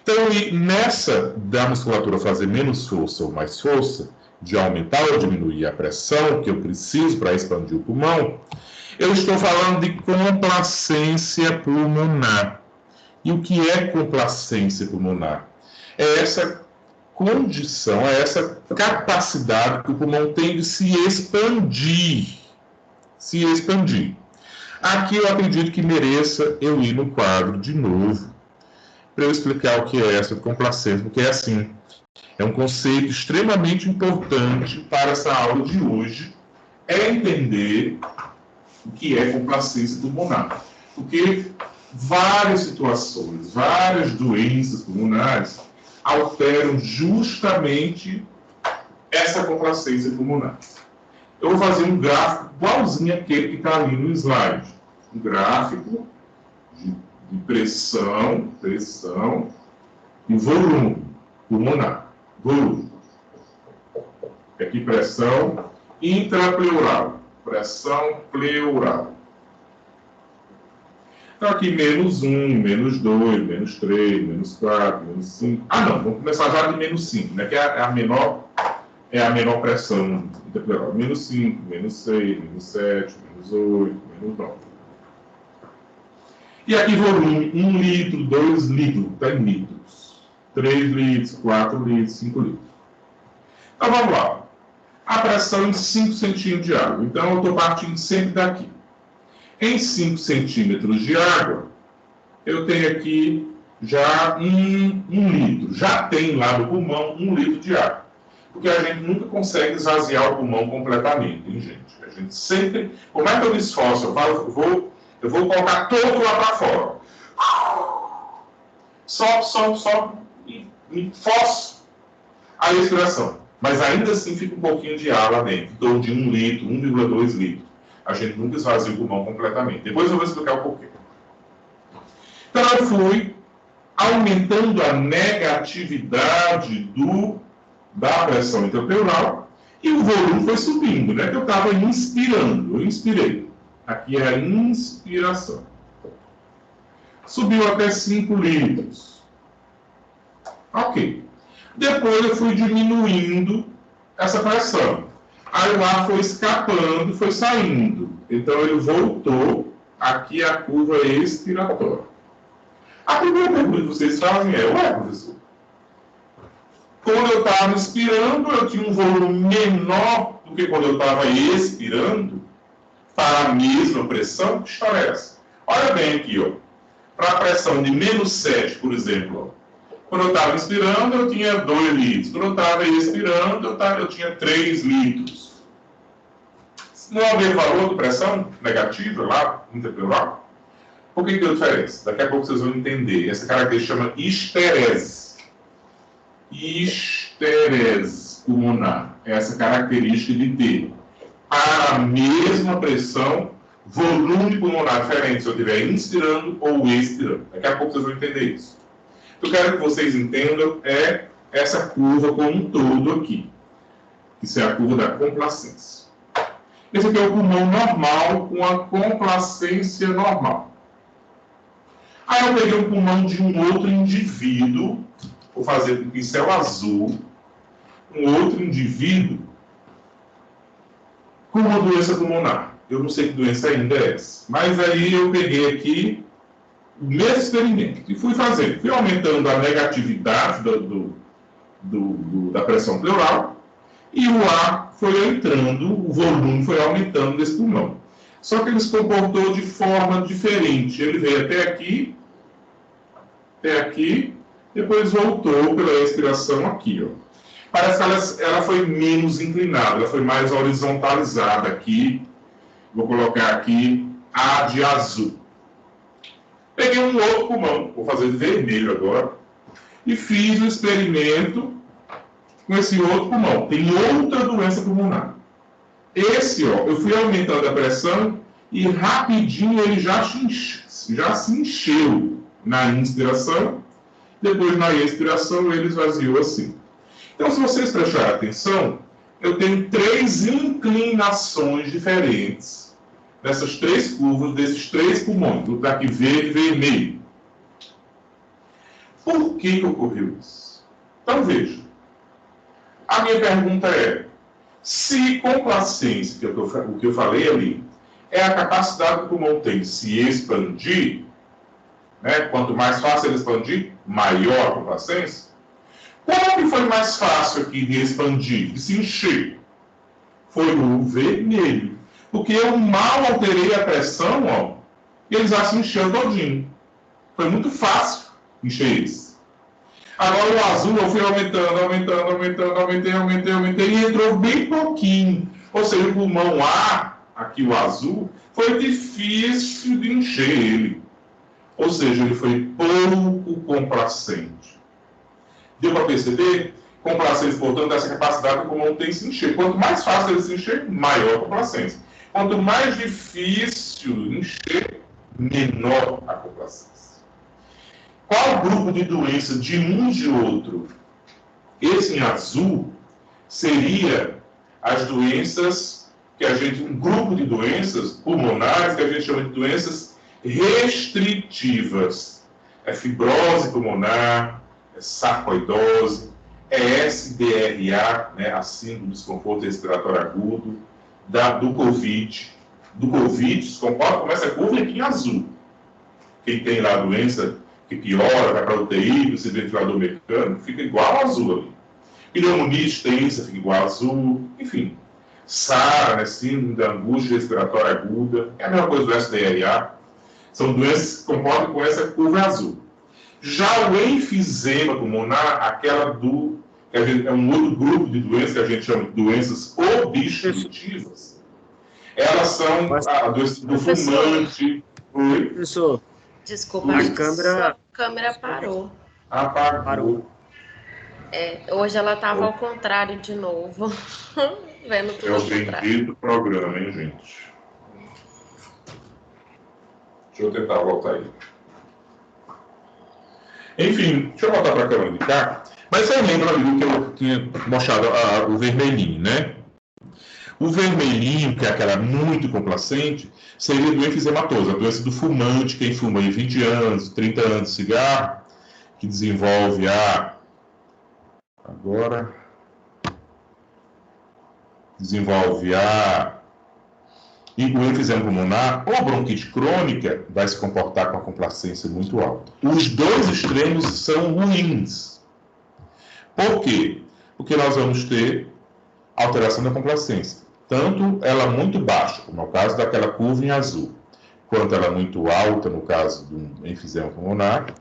Então, e nessa da musculatura fazer menos força ou mais força, de aumentar ou diminuir a pressão que eu preciso para expandir o pulmão, eu estou falando de complacência pulmonar. E o que é complacência pulmonar? É essa condição, é essa capacidade que o pulmão tem de se expandir. Se expandir. Aqui eu acredito que mereça eu ir no quadro de novo, para eu explicar o que é essa complacência, porque é assim, é um conceito extremamente importante para essa aula de hoje, é entender o que é complacência pulmonar. Porque várias situações, várias doenças pulmonares alteram justamente essa complacência pulmonar. Eu vou fazer um gráfico igualzinho àquele que está ali no slide. Um gráfico de pressão e volume pulmonar. Volume. Aqui pressão intrapleural. Pressão pleural. Então aqui menos 1, menos 2, menos 3, menos 4, menos 5. Ah não, vamos começar já de menos 5, né? Que é a menor pressão intrapleural. Menos 5, menos 6, menos 7, menos 8, menos 9. E aqui volume, 1 litro, 2 litros, está em litros. 3 litros, 4 litros, 5 litros. Então vamos lá. A pressão em 5 centímetros de água. Então eu estou partindo sempre daqui. Em 5 centímetros de água, eu tenho aqui já 1 litro. Já tem lá no pulmão 1 litro de água. porque a gente nunca consegue esvaziar o pulmão completamente, hein, gente? A gente sempre, como é que eu me esforço? Eu vou colocar todo lá para fora. Só, e me forço a respiração. Mas ainda assim fica um pouquinho de ar lá dentro, em torno de 1 litro, 1,2 litros. A gente nunca esvazia o pulmão completamente. Depois eu vou explicar o porquê. Então eu fui aumentando a negatividade da pressão intrapleural e o volume foi subindo, né? Eu estava inspirando, eu inspirei. Aqui é a inspiração. Subiu até 5 litros. Ok. Depois eu fui diminuindo essa pressão. Aí o ar foi escapando, foi saindo. Então ele voltou. Aqui a curva expiratória. A primeira pergunta que vocês fazem é: ué, professor, quando eu estava inspirando, eu tinha um volume menor do que quando eu estava expirando para a mesma pressão? Que história é essa? Olha bem aqui, ó. Para a pressão de -7, por exemplo, ó. Quando eu estava inspirando, eu tinha 2 litros. Quando eu estava expirando, eu tinha 3 litros. Não havia valor de pressão negativa lá, intrapleural? Por que deu diferença? Daqui a pouco vocês vão entender. Essa característica chama histerese. Histerese pulmonar. Essa característica de ter, para a mesma pressão, volume pulmonar diferente se eu estiver inspirando ou expirando. Daqui a pouco vocês vão entender isso. Eu quero que vocês entendam essa curva como um todo aqui. Isso é a curva da complacência. Esse aqui é o pulmão normal com a complacência normal. Aí eu peguei o pulmão de um outro indivíduo, vou fazer com pincel azul, um outro indivíduo com uma doença pulmonar. Eu não sei que doença ainda é essa. Mas aí eu peguei aqui o mesmo experimento e fui fazendo. Fui aumentando a negatividade da pressão pleural e o ar foi entrando, o volume foi aumentando desse pulmão. Só que ele se comportou de forma diferente. Ele veio até aqui, depois voltou pela expiração aqui, ó. Parece que ela foi menos inclinada, ela foi mais horizontalizada aqui. Vou colocar aqui A de azul. Peguei um outro pulmão, vou fazer de vermelho agora, e fiz o experimento com esse outro pulmão. Tem outra doença pulmonar. Esse, ó, eu fui aumentando a pressão e rapidinho ele já se encheu na inspiração, depois na expiração ele esvaziou assim. Então, se vocês prestarem atenção, eu tenho 3 inclinações diferentes nessas 3 curvas, desses 3 pulmões, do daqui verde e vermelho. Por que ocorreu isso? Então, veja. A minha pergunta é: se complacência, que é o que eu falei ali, é a capacidade que o pulmão tem de se expandir, né? Quanto mais fácil ele expandir, maior a complacência. Qual que foi mais fácil aqui de expandir, de se encher? Foi o vermelho. Porque eu mal alterei a pressão, ó, e ele já se encheu todinho. Foi muito fácil encher isso. Agora o azul eu fui aumentei, e entrou bem pouquinho. Ou seja, o pulmão A, aqui o azul, foi difícil de encher ele. Ou seja, ele foi pouco complacente. Deu para perceber? Complacência, portanto, essa capacidade que o pulmão tem de se encher. Quanto mais fácil ele se encher, maior a complacência. Quanto mais difícil encher, menor a complacência. Qual grupo de doença de um e de outro? Esse em azul seria as doenças um grupo de doenças pulmonares que a gente chama de doenças restritivas. É fibrose pulmonar, é sarcoidose, é SDRA, né, a síndrome do desconforto respiratório agudo, do Covid. Do Covid, se comporta como essa curva aqui em azul. Quem tem lá a doença que piora, vai para a UTI, precisa de ventilador mecânico, fica igual ao azul ali. Pneumonia extensa fica igual ao azul, enfim. SARA, né, síndrome da angústia respiratória aguda, é a mesma coisa do SDRA. São doenças que se comportam com essa curva azul. Já o enfisema pulmonar, aquela do é um outro grupo de doenças que a gente chama de doenças obstrutivas. Elas são do fumante. Oi? Professor, Desculpa, a acho que câmera- sua câmera parou. Apagou. Hoje ela estava ao contrário de novo. Vendo É tudo o ao contrário. bendito programa, hein, gente? Deixa eu tentar voltar aí. Enfim, deixa eu voltar para a câmera de cá. Mas você lembra ali do que eu tinha mostrado o vermelhinho, né? O vermelhinho, que é aquela muito complacente, seria do enfisematoso, a doença do fumante, quem fuma aí 20 anos, 30 anos de cigarro, que desenvolve e o enfisema pulmonar ou bronquite crônica vai se comportar com a complacência muito alta. Os dois extremos são ruins. Por quê? Porque nós vamos ter alteração da complacência. Tanto ela muito baixa, como é o caso daquela curva em azul, quanto ela muito alta, no caso do enfisema pulmonar,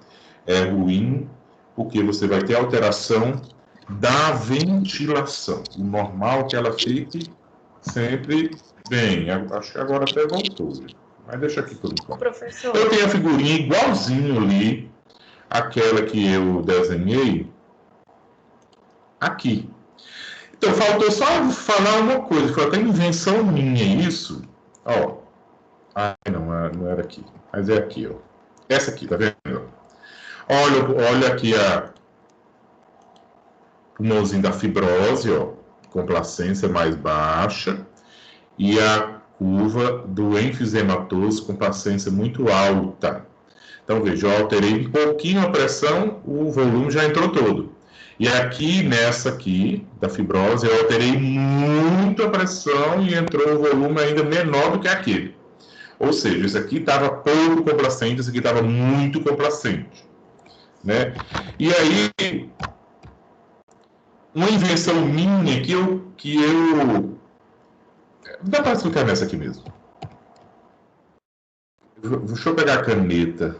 é ruim porque você vai ter alteração da ventilação. O normal é que ela fique sempre bem. Acho que agora até voltou. Mas deixa aqui por enquanto. Professor. Eu tenho a figurinha igualzinho ali, aquela que eu desenhei, aqui. Então, faltou só falar uma coisa, foi até invenção minha isso. Ó. Não era aqui. Mas é aqui, ó. Essa aqui, tá vendo? Olha aqui o pulmãozinho da fibrose, ó. Complacência mais baixa. E a curva do enfisematoso com complacência muito alta. Então, veja, eu alterei um pouquinho a pressão, o volume já entrou todo. E aqui, nessa aqui, da fibrose, eu alterei muito a pressão e entrou o volume ainda menor do que aquele. Ou seja, isso aqui estava pouco complacente, isso aqui estava muito complacente. Né? E aí, uma invenção minha que eu... Dá para explicar nessa aqui mesmo. Deixa eu pegar a caneta.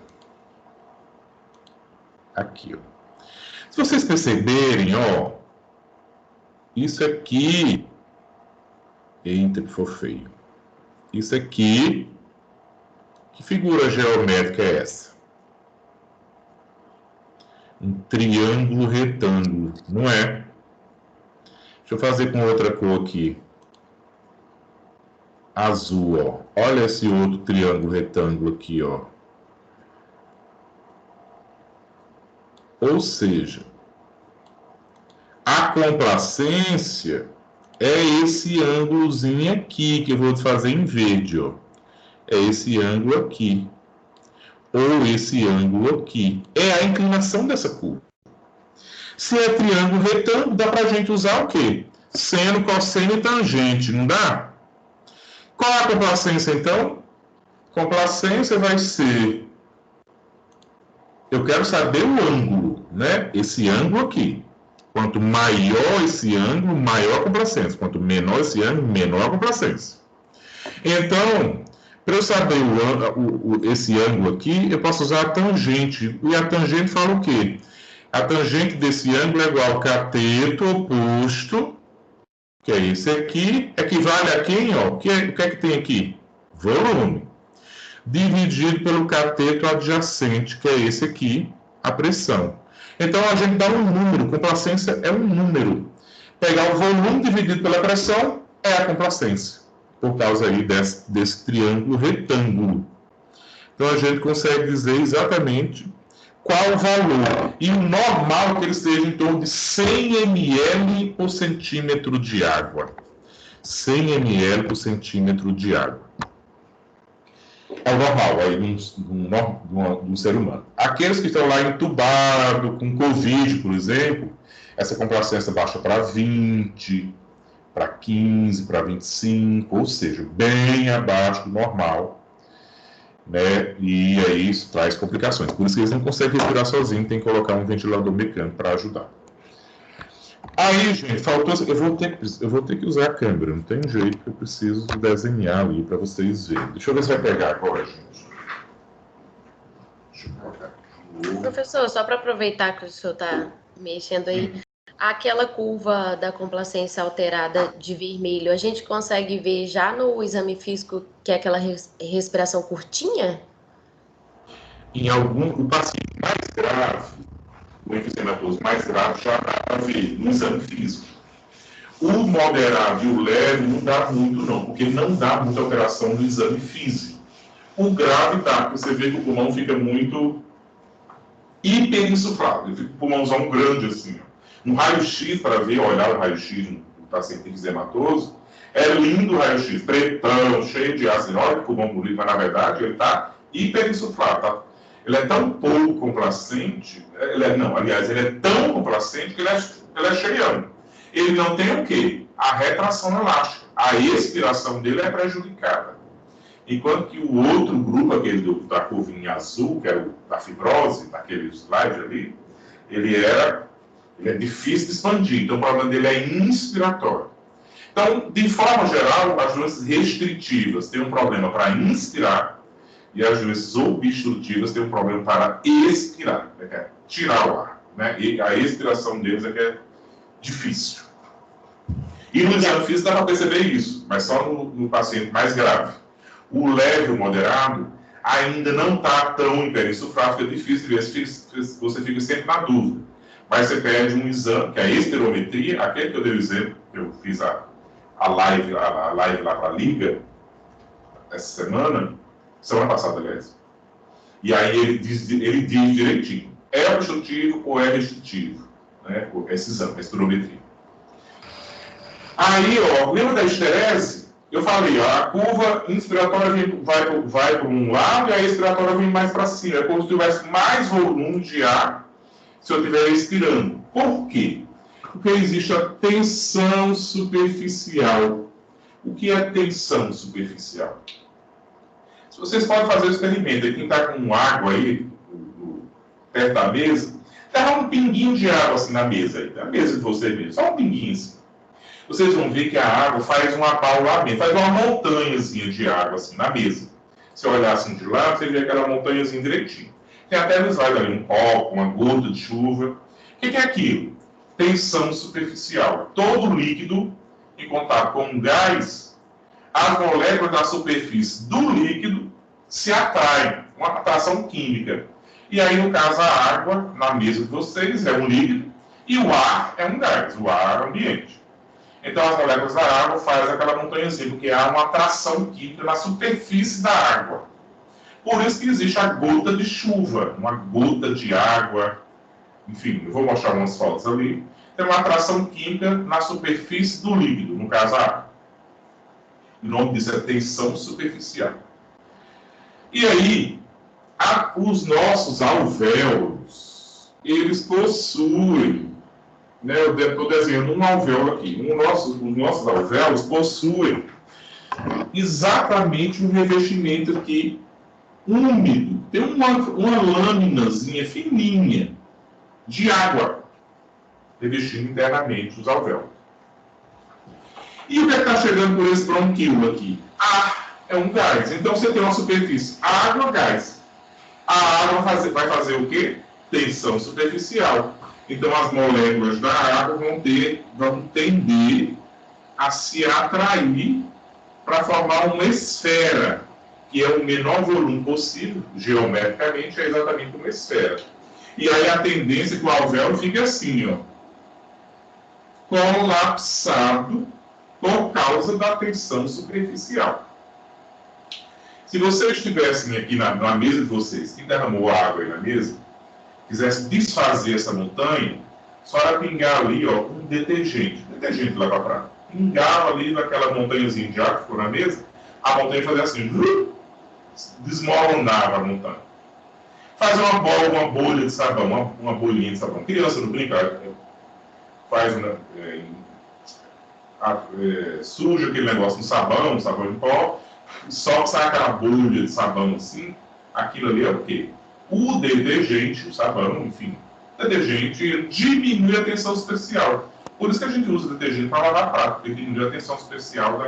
Aqui, ó. Se vocês perceberem, ó, isso aqui, eita, que for feio. Isso aqui, que figura geométrica é essa? Um triângulo retângulo, não é? Deixa eu fazer com outra cor aqui. Azul, ó. Olha esse outro triângulo retângulo aqui, ó. Ou seja, a complacência é esse ângulozinho aqui, que eu vou fazer em verde, ó. É esse ângulo aqui. Ou esse ângulo aqui. É a inclinação dessa curva. Se é triângulo retângulo, dá pra gente usar o quê? Seno, cosseno e tangente, não dá? Qual é a complacência, então? Complacência vai ser... Eu quero saber o ângulo, né? Esse ângulo aqui. Quanto maior esse ângulo, maior a complacência. Quanto menor esse ângulo, menor a complacência. Então, para eu saber esse ângulo aqui, eu posso usar a tangente. E a tangente fala o quê? A tangente desse ângulo é igual ao cateto oposto, que é esse aqui, equivale a quem? Ó? O que é que tem aqui? Volume. Dividido pelo cateto adjacente, que é esse aqui, a pressão. Então, a gente dá um número, complacência é um número. Pegar o volume dividido pela pressão é a complacência, por causa aí desse triângulo retângulo. Então, a gente consegue dizer exatamente qual o valor. E o normal é que ele esteja em torno de 100 ml por centímetro de água. 100 ml por centímetro de água. É o normal aí de um ser humano. Aqueles que estão lá entubados, com Covid, por exemplo, essa complacência baixa para 20, para 15, para 25, ou seja, bem abaixo do normal. Né? E aí isso traz complicações. Por isso que eles não conseguem respirar sozinhos, tem que colocar um ventilador mecânico para ajudar. Aí, gente, faltou... Eu vou ter que usar a câmera, não tem jeito, que eu preciso desenhar ali para vocês verem. Deixa eu ver se vai pegar agora, gente. Deixa eu colocar aqui. Professor, só para aproveitar que o senhor está mexendo aí, aquela curva da complacência alterada de vermelho, a gente consegue ver já no exame físico que é aquela respiração curtinha? Em algum, o paciente mais grave, o enfisema mais grave, já dá para ver no exame físico. O moderado e o leve não dá muito, não, porque não dá muita alteração no exame físico. O grave dá, porque você vê que o pulmão fica muito hiperinsuflado, ele fica com o pulmãozão grande assim. Ó. No raio-x, para ver, olhar o raio-x no paciente enfisемatoso, é lindo o raio-x, pretão, cheio de ácido, olha o pulmão bonito, mas na verdade ele está hiperinsuflado, tá? Ele é tão pouco complacente, ele é tão complacente que ele é cheião. Ele não tem o quê? A retração elástica. A expiração dele é prejudicada. Enquanto que o outro grupo, aquele da curvinha azul, que era o da fibrose, naquele slide ali, ele é difícil de expandir. Então, o problema dele é inspiratório. Então, de forma geral, as doenças restritivas têm um problema para inspirar e as doenças obstrutivas têm um problema para expirar, que é tirar o ar. Né? E a expiração deles é que é difícil. E no exame físico dá para perceber isso, mas só no paciente mais grave. O leve ou moderado ainda não está tão hiperinsuflado, fica difícil, você fica sempre na dúvida. Mas você pede um exame, que é a espirometria, aquele que eu dei o exemplo, que eu fiz a live lá para a Liga, essa semana passada, aliás. E aí ele diz direitinho, é obstrutivo ou é restritivo, né? Esse exame, a espirometria. Aí, ó, lembra da esterese? Eu falei, ó, a curva inspiratória vai para um lado e a expiratória vem mais para cima. É como se tivesse mais volume de ar se eu estiver expirando. Por quê? Porque existe a tensão superficial. O que é tensão superficial? Se vocês podem fazer o experimento, quem está com água aí, perto da mesa, dá um pinguinho de água assim na mesa aí, na mesa de vocês mesmo, só um pinguinho assim. Vocês vão ver que a água faz um abaulamento, faz uma montanhazinha de água assim na mesa. Se eu olhar assim de lado, você vê aquela montanhazinha direitinho. Tem até no slide ali um copo, uma gota de chuva. O que é aquilo? Tensão superficial. Todo líquido em contato com um gás, as moléculas da superfície do líquido se atraem, uma atração química. E aí, no caso, a água na mesa de vocês é um líquido e o ar é um gás, o ar é ambiente. Então, as moléculas da água fazem aquela montanhazinha, porque há uma atração química na superfície da água. Por isso que existe a gota de chuva, uma gota de água. Enfim, eu vou mostrar umas fotos ali. Tem uma atração química na superfície do líquido, no caso a água. O nome disso é tensão superficial. E aí, os nossos alvéolos, eles possuem, né, eu estou desenhando um alvéolo aqui. Os nossos alvéolos possuem exatamente um revestimento aqui úmido. Tem uma lâminazinha fininha de água revestindo internamente os alvéolos. E o que está chegando por esse bronquíolo aqui? Ar é um gás. Então você tem uma superfície água, gás. A água vai fazer o quê? Tensão superficial. Então, as moléculas da água vão tender a se atrair para formar uma esfera, que é o menor volume possível, geometricamente, é exatamente uma esfera. E aí a tendência é que o alvéolo fique assim, ó, colapsado por causa da tensão superficial. Se vocês estivessem aqui na mesa de vocês, que derramou água aí na mesa, quisesse desfazer essa montanha, só era pingar ali, ó, um detergente lá para prata. Pingava ali naquela montanhazinha de água que ficou na mesa, a montanha fazia assim, desmoronava a montanha. Fazia uma bolha de sabão, uma bolinha de sabão. Criança não brinca, faz suja aquele negócio no sabão em pó, só sai aquela bolha de sabão assim, aquilo ali é o quê? O detergente, o sabão, enfim, o detergente diminui a tensão superficial. Por isso que a gente usa detergente para lavar prato, porque diminui a tensão superficial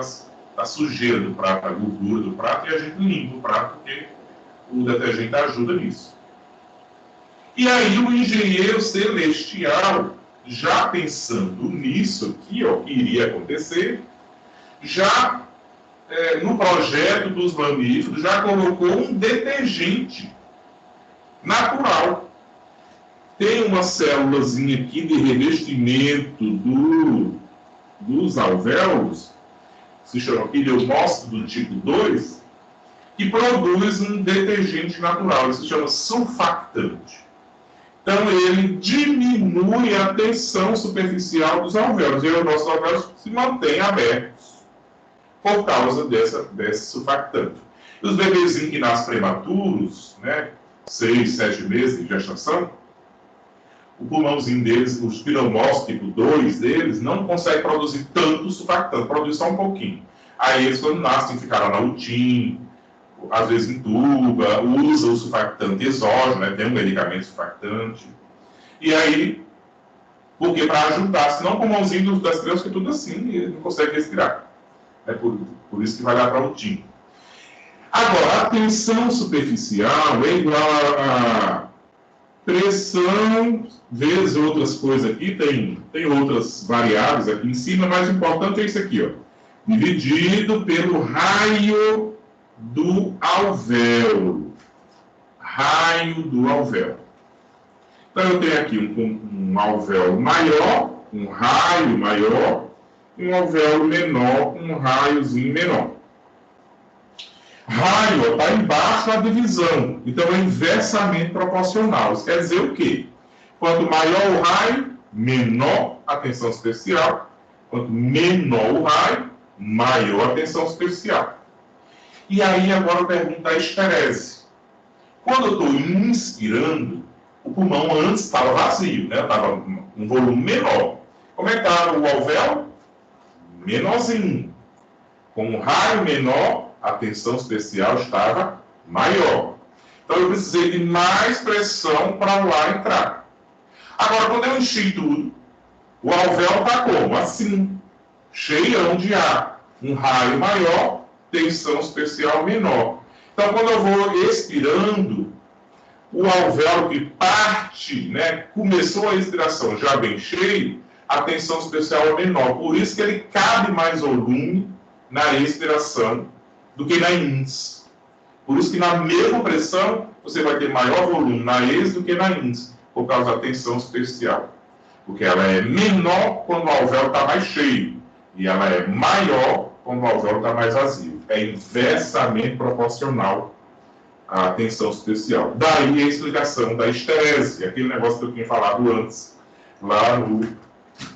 da sujeira do prato, da gordura do prato, e a gente limpa o prato, porque o detergente ajuda nisso. E aí o engenheiro celestial já pensando nisso aqui, ó, que iria acontecer, já no projeto dos mamíferos, já colocou um detergente natural. Tem uma célulazinha aqui de revestimento dos alvéolos, se chama pneumócito do tipo 2, que produz um detergente natural, ele se chama surfactante. Então, ele diminui a tensão superficial dos alvéolos, e os nossos alvéolos se mantêm abertos por causa desse surfactante. E os bebezinhos que nascem prematuros, né, 6, 7 meses de gestação, o pulmãozinho deles, os pneumócitos tipo 2 deles, não consegue produzir tanto surfactante, produz só um pouquinho. Aí eles, quando nascem, ficaram na UTIN, às vezes entuba, usa o surfactante exógeno, né, tem um medicamento surfactante. E aí, porque para ajudar, senão o pulmãozinho das crianças fica tudo assim, e ele não consegue respirar. É por isso que vai lá para o UTIN. Agora, a tensão superficial é igual a pressão vezes outras coisas aqui, tem outras variáveis aqui em cima, mas o importante é isso aqui, ó, dividido pelo raio do alvéolo. Raio do alvéolo. Então, eu tenho aqui um alvéolo maior, um raio maior, e um alvéolo menor, um raiozinho menor. Raio está embaixo da divisão, então é inversamente proporcional. Isso quer dizer o quê? Quanto maior o raio, menor a tensão superficial. Quanto menor o raio, maior a tensão superficial. E aí agora eu pergunto da esterese. Quando eu estou inspirando, o pulmão antes estava vazio, né? Estava um volume menor. Como é que estava o alvéolo? Menorzinho. Com um raio menor, a tensão superficial estava maior. Então eu precisei de mais pressão para o ar entrar. Agora, quando eu enchi tudo, o alvéolo está como? Assim, cheião de ar. Um raio maior, tensão superficial menor. Então, quando eu vou expirando, o alvéolo que parte, né, começou a expiração já bem cheio, a tensão superficial é menor. Por isso que ele cabe mais volume na expiração do que na ins. Por isso que na mesma pressão, você vai ter maior volume na ex do que na ins, por causa da tensão superficial. Porque ela é menor quando o alvéolo está mais cheio, e ela é maior quando o alvéolo está mais vazio. É inversamente proporcional à tensão superficial. Daí a explicação da esterese, aquele negócio que eu tinha falado antes, lá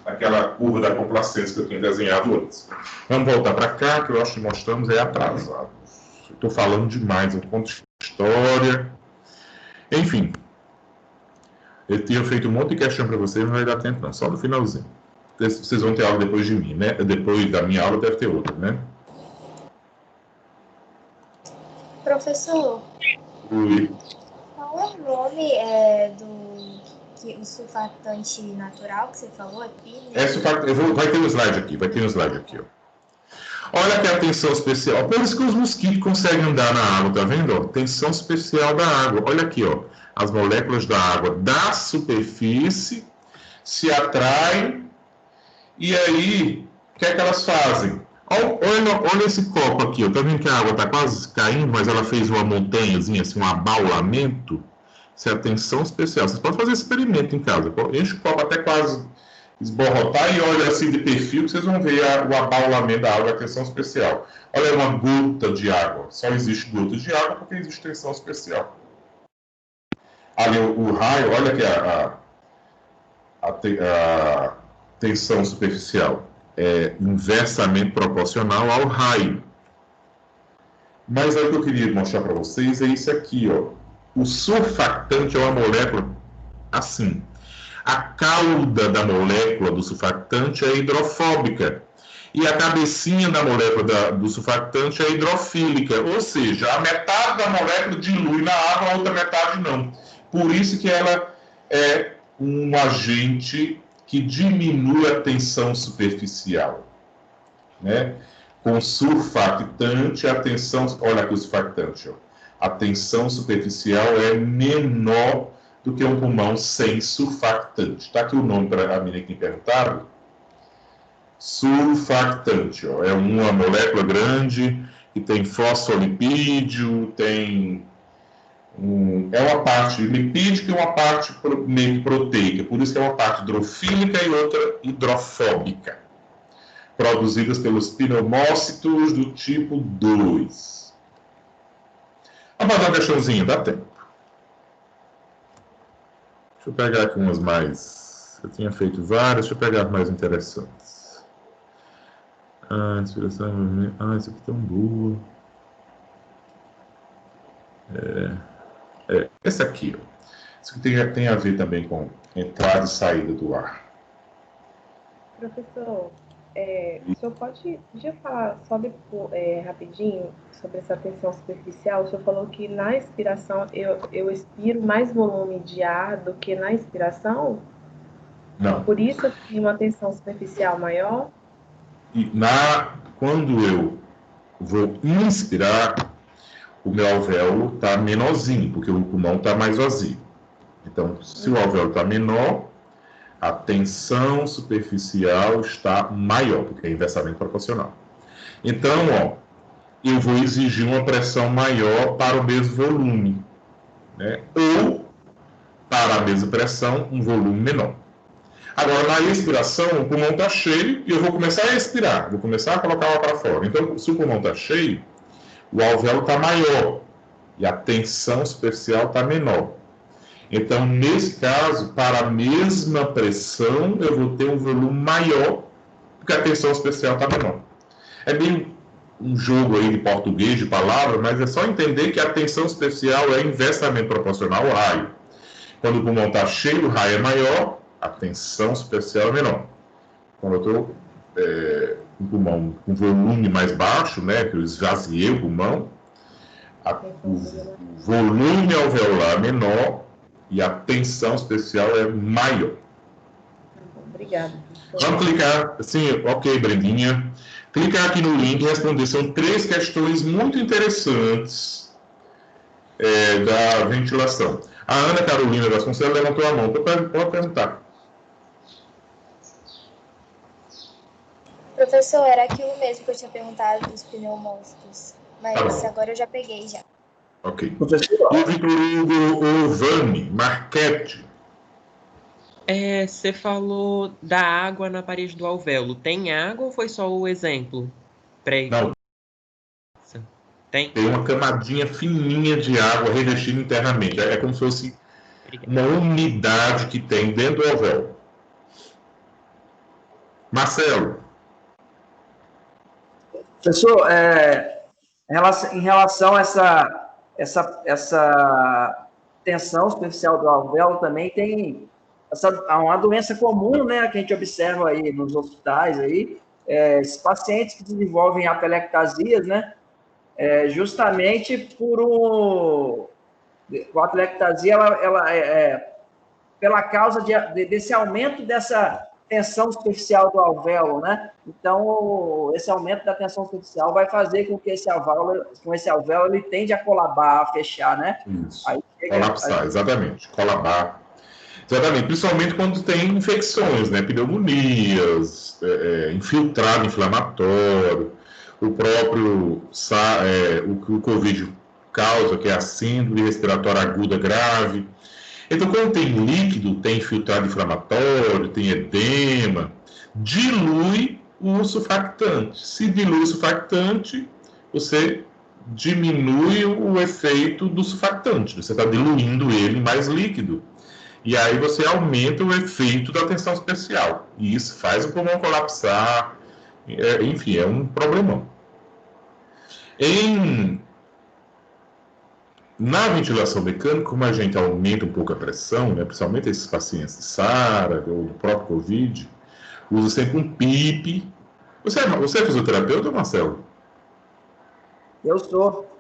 naquela curva da complacência que eu tinha desenhado antes. Vamos voltar para cá, que eu acho que nós estamos atrasados. Estou falando demais, eu conto história. Enfim, eu tinha feito um monte de questão para vocês, não vai dar tempo não, só no finalzinho. Vocês vão ter aula depois de mim, né? Depois da minha aula deve ter outra, né? Professor, Oi. qual é o nome o surfactante natural que você falou? Vai ter um slide aqui, ó. Olha que a tensão especial, por isso que os mosquitos conseguem andar na água, tá vendo? Ó? Tensão especial da água, olha aqui, ó. As moléculas da água da superfície se atraem e aí, o que é que elas fazem? Olha esse copo aqui, ó. Tá vendo que a água está quase caindo, mas ela fez uma montanhazinha, assim, um abaulamento? Isso é a tensão especial. Vocês podem fazer esse experimento em casa. Enche o copo até quase esborrotar e olha assim de perfil, que vocês vão ver o abaulamento da água, a tensão especial. Olha, uma gota de água. Só existe gota de água porque existe tensão especial. Ali o raio, olha aqui a tensão superficial é inversamente proporcional ao raio. Mas o que eu queria mostrar para vocês é isso aqui, ó. O surfactante é uma molécula assim. A cauda da molécula do surfactante é hidrofóbica. E a cabecinha da molécula do surfactante é hidrofílica. Ou seja, a metade da molécula dilui na água, a outra metade não. Por isso que ela é um agente que diminui a tensão superficial, né? Com surfactante, a tensão... Olha aqui o surfactante, ó. A tensão superficial é menor do que um pulmão sem surfactante. Está aqui o nome para a menina que me perguntaram. Surfactante, ó, é uma molécula grande que tem fosfolipídio, tem é uma parte lipídica e uma parte meio proteica, por isso que é uma parte hidrofílica e outra hidrofóbica, produzidas pelos pneumócitos do tipo 2. Vamos fazer uma questãozinha, dá tempo. Deixa eu pegar aqui umas mais... Eu tinha feito várias, deixa eu pegar as mais interessantes. Inspiração... essa aqui é tão boa. Essa aqui, ó. Isso aqui tem a ver também com entrada e saída do ar. Professor, o senhor podia falar só rapidinho sobre essa tensão superficial? O senhor falou que na expiração eu expiro mais volume de ar do que na inspiração? Não. Por isso eu tenho uma tensão superficial maior? E quando eu vou inspirar, o meu alvéolo está menorzinho, porque o pulmão está mais vazio. Então, se o alvéolo está menor, a tensão superficial está maior, porque é inversamente proporcional. Então, ó, eu vou exigir uma pressão maior para o mesmo volume, né? Ou, para a mesma pressão, um volume menor. Agora, na expiração, o pulmão está cheio e eu vou começar a expirar, vou começar a colocar ela para fora. Então, se o pulmão está cheio, o alvéolo está maior e a tensão superficial está menor. Então, nesse caso, para a mesma pressão, eu vou ter um volume maior, porque a tensão superficial está menor. É meio um jogo aí de português, de palavra, mas é só entender que a tensão superficial é inversamente proporcional ao raio. Quando o pulmão está cheio, o raio é maior, a tensão superficial é menor. Quando eu estou com o pulmão com volume mais baixo, né, que eu esvaziei o pulmão, o volume alveolar é menor e a tensão superficial é maior. Obrigada. Vamos clicar, assim, ok, Brendinha. Clicar aqui no link e responder. São 3 questões muito interessantes da ventilação. A Ana Carolina Vasconcelos levantou a mão. Pode perguntar. Professor, era aquilo mesmo que eu tinha perguntado dos pneumócitos, mas agora eu já peguei já. Ok. Professor. E o Vitor Hugo Ovani Marchetti. Você falou da água na parede do alvéolo. Tem água ou foi só o exemplo? Não. Tem uma camadinha fininha de água revestida internamente. É como se fosse uma umidade que tem dentro do alvéolo. Marcelo. Professor, em relação a essa tensão superficial do alvéolo, também tem uma doença comum, né, que a gente observa aí nos hospitais, aí, esses pacientes que desenvolvem atelectasias, né, justamente por a atelectasia, ela pela causa desse aumento dessa tensão superficial do alvéolo, né? Então, esse aumento da tensão superficial vai fazer com que esse alvéolo ele tende a colabar, a fechar, né? Isso. Aí colapsar, exatamente. Colabar. Exatamente, principalmente quando tem infecções, né? Pneumonias, infiltrado inflamatório, o próprio o que o Covid causa, que é a síndrome respiratória aguda grave. Então, quando tem líquido, tem infiltrado inflamatório, tem edema, dilui o surfactante. Se dilui o surfactante, você diminui o efeito do surfactante. Você está diluindo ele em mais líquido. E aí você aumenta o efeito da tensão superficial. E isso faz o pulmão colapsar. Enfim, é um problemão. Na ventilação mecânica, como a gente aumenta um pouco a pressão, né, principalmente esses pacientes de SARA ou do próprio COVID, usa sempre um PIP. Você é fisioterapeuta, Marcelo? Eu sou.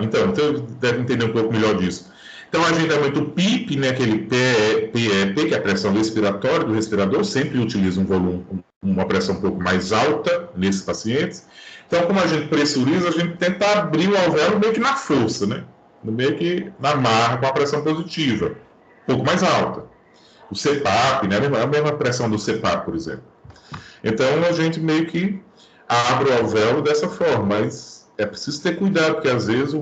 Então deve entender um pouco melhor disso. Então, a gente aumenta o PIP, né, aquele PEP, que é a pressão respiratória do respirador, sempre utiliza uma pressão um pouco mais alta nesses pacientes. Então, como a gente pressuriza, a gente tenta abrir o alvéolo meio que na força, né? Meio que na marra, com a pressão positiva. pouco mais alta. O CPAP, né? A mesma pressão do CPAP, por exemplo. Então, a gente meio que abre o alvéolo dessa forma, mas é preciso ter cuidado, porque às vezes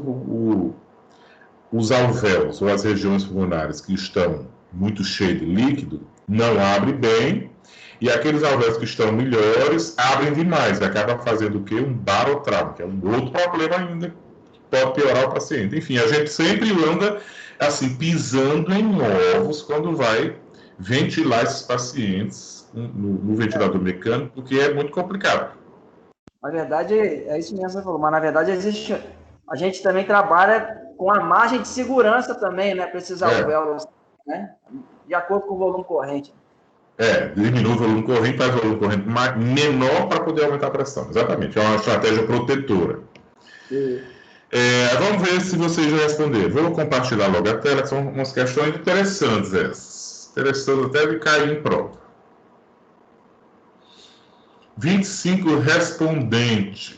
os alvéolos ou as regiões pulmonares que estão muito cheios de líquido não abrem bem, e aqueles alvéolos que estão melhores abrem demais, e acaba fazendo o quê? Um barotrauma, que é um outro problema ainda, que pode piorar o paciente. Enfim, a gente sempre anda assim, pisando em ovos quando vai ventilar esses pacientes no ventilador mecânico, porque é muito complicado. Na verdade, é isso mesmo que você falou, mas na verdade a gente também trabalha com a margem de segurança também, né, para esses alvéolos, né, de acordo com o volume corrente. Diminui o volume corrente, faz o volume corrente menor para poder aumentar a pressão. Exatamente, é uma estratégia protetora. Vamos ver se vocês já responderam. Vou compartilhar logo a tela, que são umas questões interessantes essas. Interessantes até de cair em prova. 25 respondentes.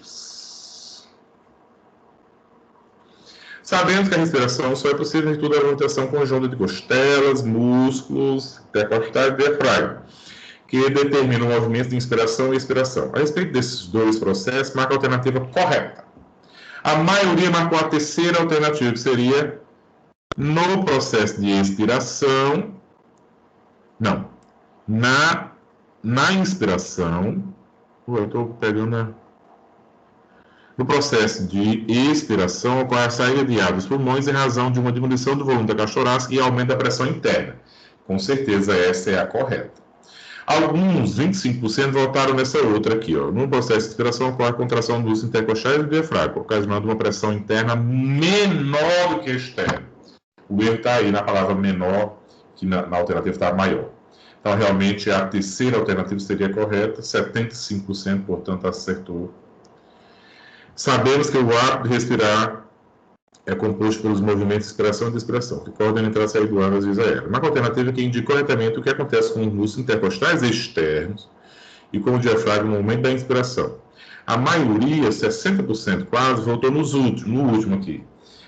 Sabemos que a respiração só é possível em virtude da movimentação conjunta de costelas, músculos, intercostais e diafragma, que determina o movimento de inspiração e expiração. A respeito desses dois processos, marca a alternativa correta. A maioria marcou a terceira alternativa, que seria no processo de expiração. Não. Na inspiração. Eu estou pegando. No processo de expiração, ocorre a saída de ar dos pulmões em razão de uma diminuição do volume da caixa torácica e aumento da pressão interna. Com certeza, essa é a correta. Alguns, 25%, votaram nessa outra aqui. No processo de expiração, ocorre a contração dos intercostais e do diafragma, ocasionando uma pressão interna menor do que a externa. O erro está aí na palavra menor, que na alternativa está maior. Então, realmente, a terceira alternativa seria correta, 75%, portanto, acertou. Sabemos que o hábito de respirar é composto pelos movimentos de inspiração e de expiração, que coordenam a entrada e saída do ar nas vias aéreas. Uma alternativa que indica corretamente o que acontece com os músculos intercostais externos e com o diafragma no momento da inspiração. A maioria, 60% quase, voltou no último aqui.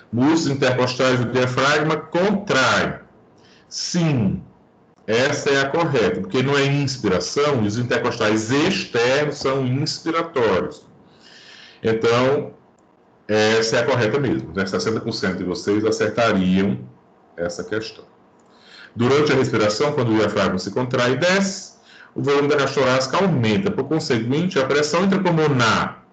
Músculos intercostais do diafragma contraem. Sim, essa é a correta, porque não é inspiração, os intercostais externos são inspiratórios. Então, essa é a correta mesmo, né? 60% de vocês acertariam essa questão. Durante a respiração, quando o diafragma se contrai e desce, o volume da caixa torácica aumenta. Por conseguinte, a pressão intrapulmonar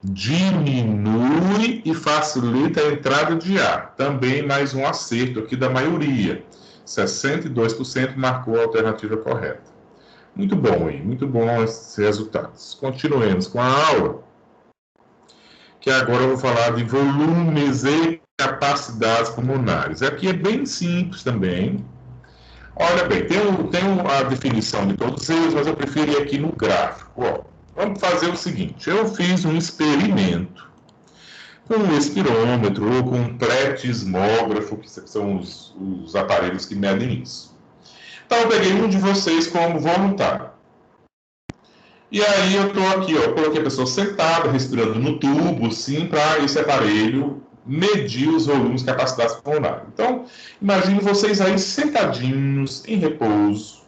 diminui e facilita a entrada de ar. Também mais um acerto aqui da maioria. 62% marcou a alternativa correta. Muito bom, hein? Muito bom esses resultados. Continuemos com a aula, que agora eu vou falar de volumes e capacidades pulmonares. Aqui é bem simples também. Olha bem, tem a definição de todos eles, mas eu prefiro ir aqui no gráfico. Vamos fazer o seguinte, eu fiz um experimento com um espirômetro ou com um pletismógrafo, que são os aparelhos que medem isso. Então, eu peguei um de vocês como voluntário. E aí eu estou aqui, coloquei a pessoa sentada, respirando no tubo, sim, para esse aparelho medir os volumes e capacidades pulmonares. Então, imagine vocês aí sentadinhos, em repouso.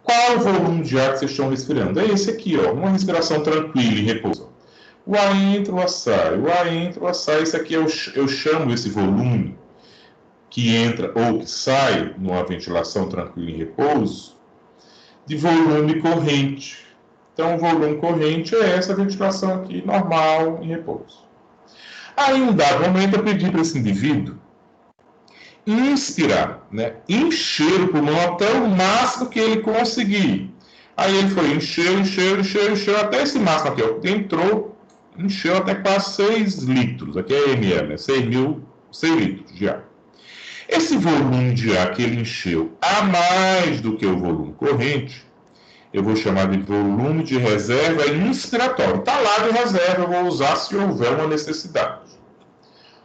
Qual o volume de ar que vocês estão respirando? É esse aqui, uma respiração tranquila, em repouso. O ar entra, o ar sai, o ar entra, o ar sai. Esse aqui eu chamo esse volume que entra ou que sai numa ventilação tranquila em repouso de volume corrente. Então, o volume corrente é essa ventilação aqui, normal, em repouso. Aí, em um dado momento, eu pedi para esse indivíduo inspirar, né? Encher o pulmão até o máximo que ele conseguir. Aí ele foi, encheu até esse máximo aqui, entrou, encheu até quase 6 litros, aqui é ml, né? 6 litros de ar. Esse volume de ar que ele encheu a mais do que o volume corrente, eu vou chamar de volume de reserva inspiratório. Está lá de reserva, eu vou usar se houver uma necessidade.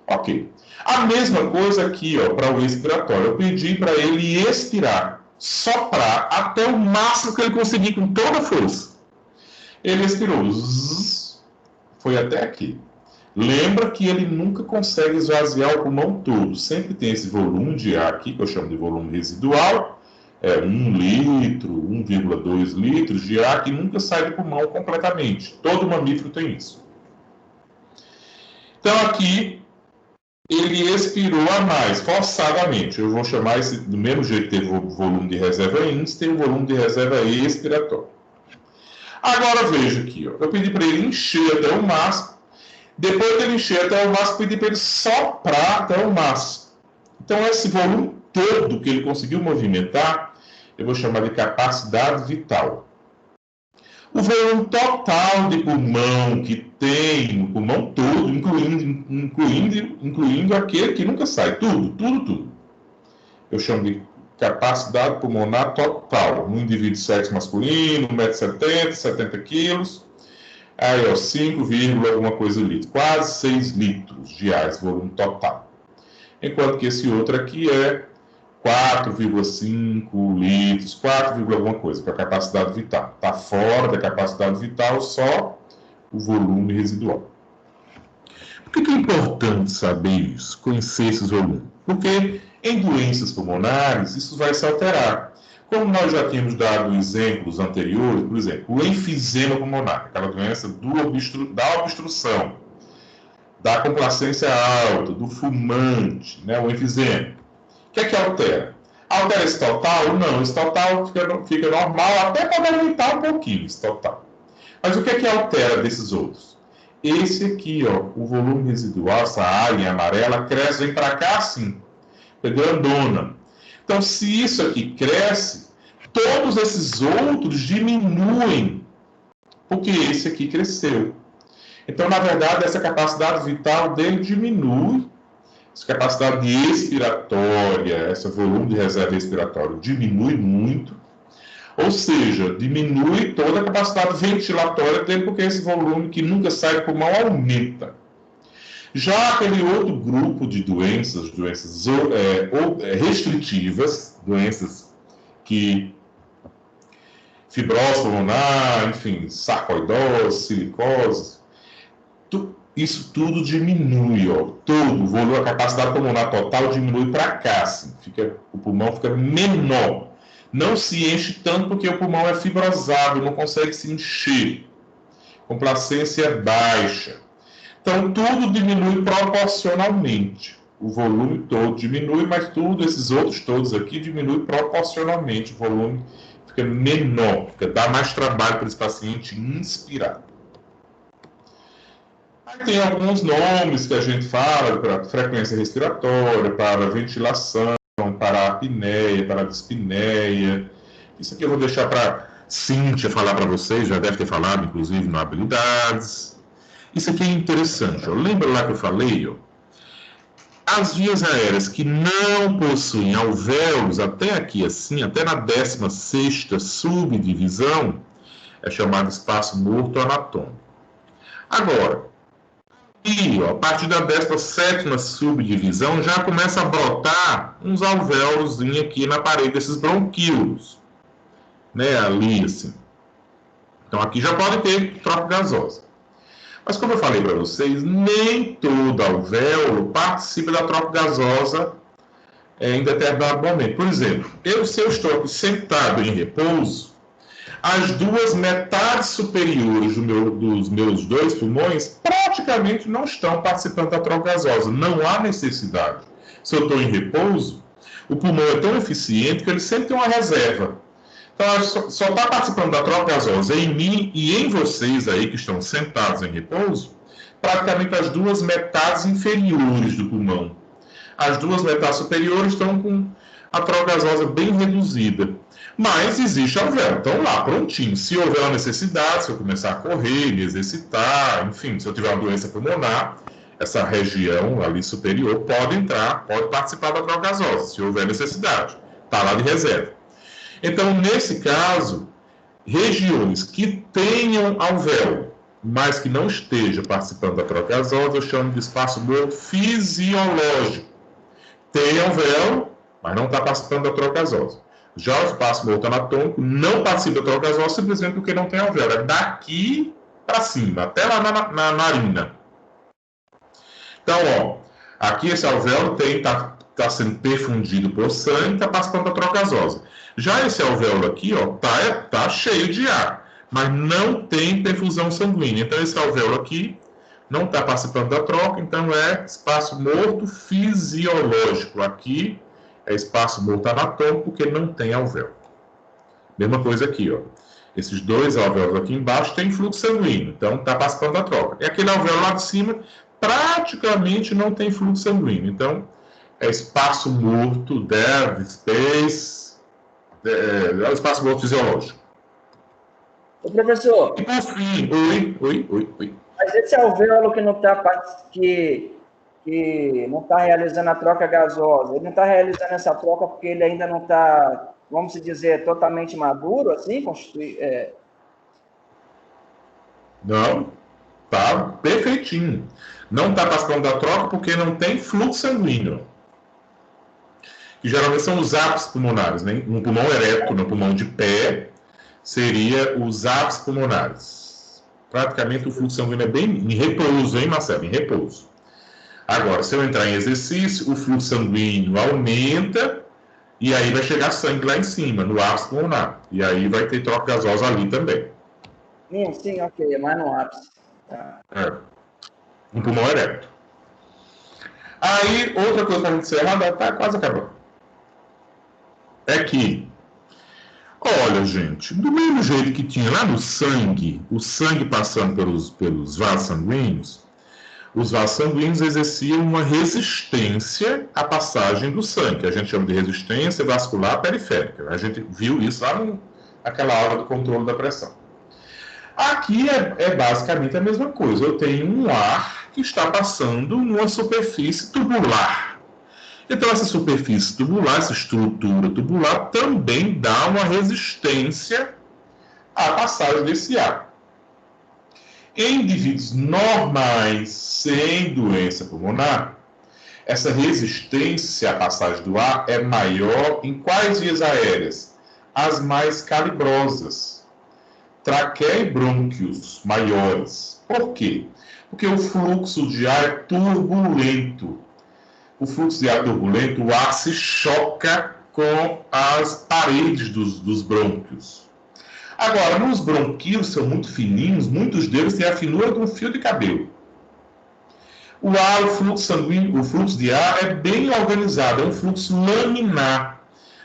Ok. A mesma coisa aqui, para o expiratório. Eu pedi para ele expirar, soprar até o máximo que ele conseguir, com toda a força. Ele expirou, foi até aqui. Lembra que ele nunca consegue esvaziar o pulmão todo. Sempre tem esse volume de ar aqui, que eu chamo de volume residual, 1 litro, 1,2 litros de ar que nunca sai do pulmão completamente. Todo mamífero tem isso. Então aqui ele expirou a mais, forçadamente. Eu vou chamar esse, do mesmo jeito que teve o volume de reserva índice, tem o volume de reserva expiratório. Agora veja aqui, ó, eu pedi para ele encher até o máximo. Depois dele encher até o máximo, pedi para ele soprar até o máximo. Então esse volume todo que ele conseguiu movimentar, eu vou chamar de capacidade vital. O volume total de pulmão que tem no pulmão todo, incluindo aquele que nunca sai, tudo. Eu chamo de capacidade pulmonar total. No indivíduo de sexo masculino, 1,70 m, 70 kg, aí ó, 5, alguma coisa litro, quase 6 litros de ar, esse volume total. Enquanto que esse outro aqui é 4,5 litros, 4, alguma coisa, para a capacidade vital. Está fora da capacidade vital só o volume residual. Por que é importante saber isso, conhecer esses volumes? Porque em doenças pulmonares isso vai se alterar. Como nós já tínhamos dado exemplos anteriores, por exemplo, o enfisema pulmonar, aquela doença da obstrução, da complacência alta, do fumante, né, o enfisema. O que é que altera? Altera esse total? Não, esse total fica normal, até pode aumentar um pouquinho esse total. Mas o que é que altera desses outros? Esse aqui, ó, o volume residual, essa área amarela, cresce, vem para cá assim, grandona. Então, se isso aqui cresce, todos esses outros diminuem, porque esse aqui cresceu. Então, na verdade, essa capacidade vital dele diminui. Essa capacidade expiratória, esse volume de reserva expiratória diminui muito, ou seja, diminui toda a capacidade ventilatória dele, porque esse volume que nunca sai do pulmão aumenta. Já aquele outro grupo de doenças restritivas, doenças que fibrose pulmonar, enfim, sarcoidose, silicose, isso tudo diminui, ó, todo o volume, a capacidade pulmonar total diminui para cá, assim, o pulmão fica menor. Não se enche tanto porque o pulmão é fibrosado, não consegue se encher. Complacência baixa. Então, tudo diminui proporcionalmente. O volume todo diminui, mas esses outros todos aqui diminuem proporcionalmente. O volume fica menor, dá mais trabalho para esse paciente inspirar. Tem alguns nomes que a gente fala para frequência respiratória, para ventilação, para apneia, para dispneia. Isso aqui eu vou deixar para Cíntia falar para vocês, já deve ter falado, inclusive, no Habilidades. Isso aqui é interessante, ó. Lembra lá que eu falei, ó? As vias aéreas que não possuem alvéolos, até aqui assim, até na 16ª subdivisão, é chamado espaço morto anatômico. Agora, e ó, a partir da 17ª subdivisão já começa a brotar uns alvéolos aqui na parede desses bronquíolos, né, ali assim. Então aqui já pode ter troca gasosa. Mas como eu falei para vocês, nem todo alvéolo participa da troca gasosa em determinado momento. Por exemplo, se eu estou aqui sentado em repouso, as duas metades superiores dos meus dois pulmões praticamente não estão participando da troca gasosa. Não há necessidade. Se eu estou em repouso, o pulmão é tão eficiente que ele sempre tem uma reserva. Então, só está participando da troca gasosa em mim e em vocês aí que estão sentados em repouso, praticamente as duas metades inferiores do pulmão. As duas metades superiores estão com a troca gasosa bem reduzida. Mas existe alvéolo, então lá, prontinho. Se houver uma necessidade, se eu começar a correr, me exercitar, enfim, se eu tiver uma doença pulmonar, essa região ali superior pode entrar, pode participar da troca gasosa, se houver necessidade. Está lá de reserva. Então, nesse caso, regiões que tenham alvéolo, mas que não esteja participando da troca gasosa, eu chamo de espaço morto fisiológico. Tem alvéolo, mas não está participando da troca gasosa. Já o espaço morto anatômico não participa da troca gasosa simplesmente porque não tem alvéolo. É daqui para cima, até lá na narina. Então, ó, aqui esse alvéolo tá sendo perfundido por sangue, está passando para a troca gasosa. Já esse alvéolo aqui, ó, tá cheio de ar, mas não tem perfusão sanguínea. Então, esse alvéolo aqui não está participando da troca, então é espaço morto fisiológico. Aqui é espaço morto anatômico, porque não tem alvéolo. Mesma coisa aqui, ó. Esses dois alvéolos aqui embaixo tem fluxo sanguíneo, então está participando da troca. E aquele alvéolo lá de cima praticamente não tem fluxo sanguíneo. Então, é espaço morto, dead space, é o espaço morto fisiológico. Ô, professor. E por fim, oi. Mas esse alvéolo que não está não está realizando a troca gasosa, ele não está realizando essa troca porque ele ainda não está, vamos dizer, totalmente maduro, assim, Não, tá perfeitinho. Não está participando da troca porque não tem fluxo sanguíneo. Que geralmente são os ápices pulmonares, né? No pulmão ereto, no pulmão de pé, seria os ápices pulmonares. Praticamente o fluxo sanguíneo é bem em repouso, hein, Marcelo? Em repouso. Agora, se eu entrar em exercício, o fluxo sanguíneo aumenta e aí vai chegar sangue lá em cima, no ápice pulmonar. E aí vai ter troca gasosa ali também. Sim, ok, mas no ápice. Tá. No pulmão ereto. Aí, outra coisa para a gente encerrar, tá quase acabando. É que, olha, gente, do mesmo jeito que tinha lá no sangue, o sangue passando pelos vasos sanguíneos, os vasos sanguíneos exerciam uma resistência à passagem do sangue, que a gente chama de resistência vascular periférica. A gente viu isso lá naquela aula do controle da pressão. Aqui é basicamente a mesma coisa. Eu tenho um ar que está passando numa superfície tubular. Então, essa superfície tubular, essa estrutura tubular, também dá uma resistência à passagem desse ar. Em indivíduos normais, sem doença pulmonar, essa resistência à passagem do ar é maior em quais vias aéreas? As mais calibrosas. Traqueia e brônquios maiores. Por quê? Porque o fluxo de ar é turbulento. O fluxo de ar turbulento, o ar se choca com as paredes dos brônquios. Agora, nos bronquíolos são muito fininhos, muitos deles têm a finura de um fio de cabelo. O ar, o fluxo sanguíneo, o fluxo de ar é bem organizado, é um fluxo laminar,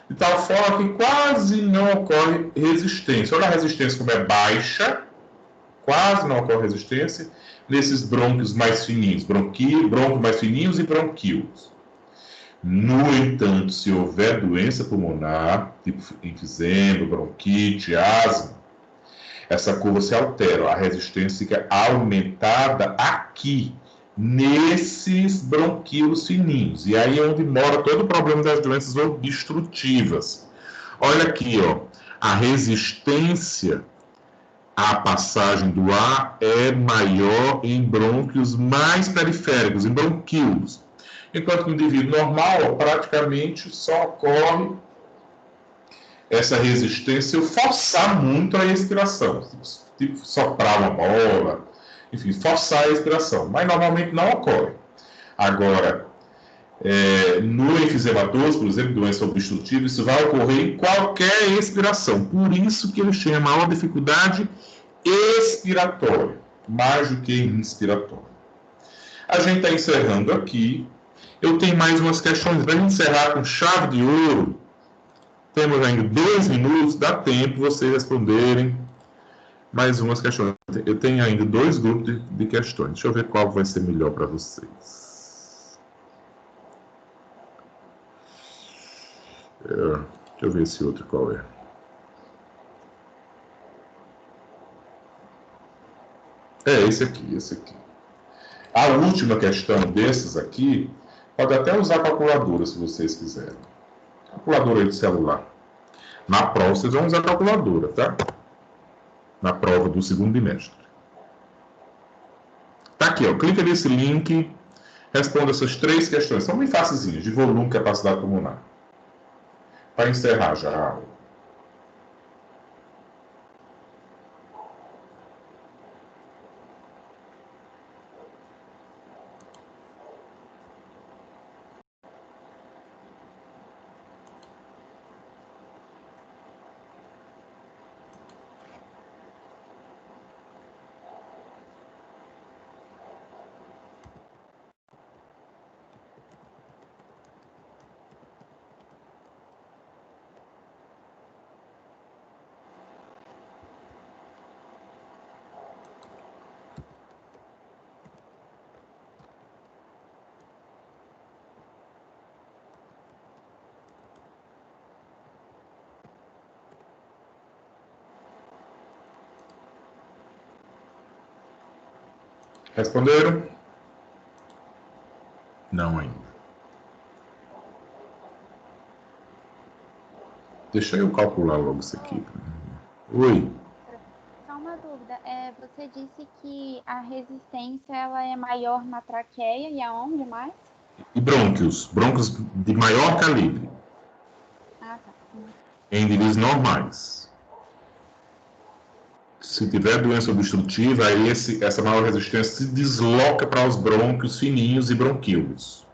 de tal forma que quase não ocorre resistência. Olha a resistência como é baixa, quase não ocorre resistência nesses brônquios mais fininhos, brônquios mais fininhos e bronquíolos. No entanto, se houver doença pulmonar, tipo enfisema, bronquite, asma, essa curva se altera, a resistência fica aumentada aqui, nesses bronquíolos fininhos. E aí é onde mora todo o problema das doenças obstrutivas. Olha aqui, ó, a resistência à passagem do ar é maior em brônquios mais periféricos, em bronquíolos. Enquanto que no indivíduo normal, praticamente só ocorre essa resistência se eu forçar muito a respiração, tipo soprar uma bola, enfim, forçar a respiração, mas normalmente não ocorre. Agora, no enfisematoso, por exemplo, doença obstrutiva, isso vai ocorrer em qualquer expiração, por isso que eles têm a maior dificuldade expiratória, mais do que inspiratória. A gente está encerrando aqui. Eu tenho mais umas questões para encerrar com chave de ouro. Temos ainda 2 minutos, dá tempo vocês responderem mais umas questões. Eu tenho ainda 2 grupos de questões. Deixa eu ver qual vai ser melhor para vocês. Deixa eu ver esse outro qual é. Esse aqui. A última questão desses aqui, pode até usar calculadora se vocês quiserem. Calculadora aí de celular. Na prova vocês vão usar calculadora, tá? Na prova do segundo bimestre. Tá aqui, ó. Clica nesse link, responda essas 3 questões. São bem facilzinhas, de volume e capacidade pulmonar. Para encerrar já a aula. Responderam? Não ainda. Deixa eu calcular logo isso aqui. Oi. Só uma dúvida. Você disse que a resistência ela é maior na traqueia e aonde mais? E brônquios. Brônquios de maior calibre. Ah, tá. Em níveis normais. Se tiver doença obstrutiva, aí essa maior resistência se desloca para os brônquios fininhos e bronquíolos.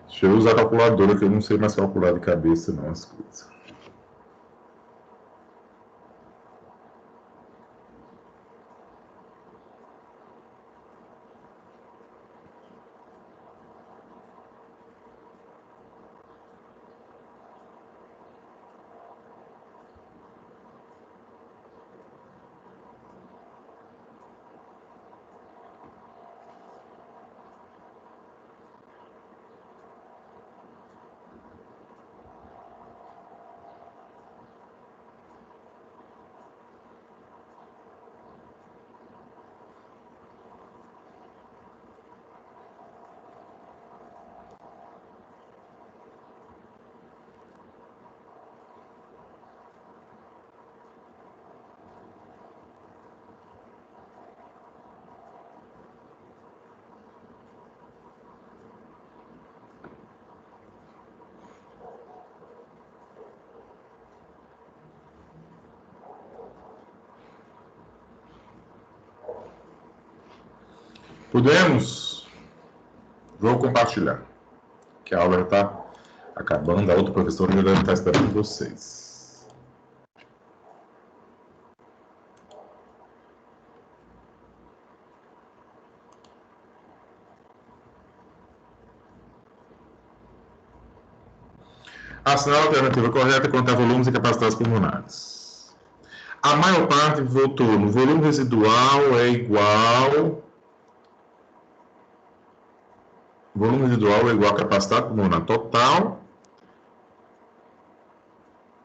Deixa eu usar a calculadora, que eu não sei mais calcular de cabeça, não, as coisas. Podemos? Vou compartilhar, que a aula já está acabando, a outra professora já deve estar esperando vocês. Assinar a alternativa correta quanto a volumes e capacidades pulmonares. A maior parte votou no volume residual é igual... Volume residual é igual a capacidade pulmonar total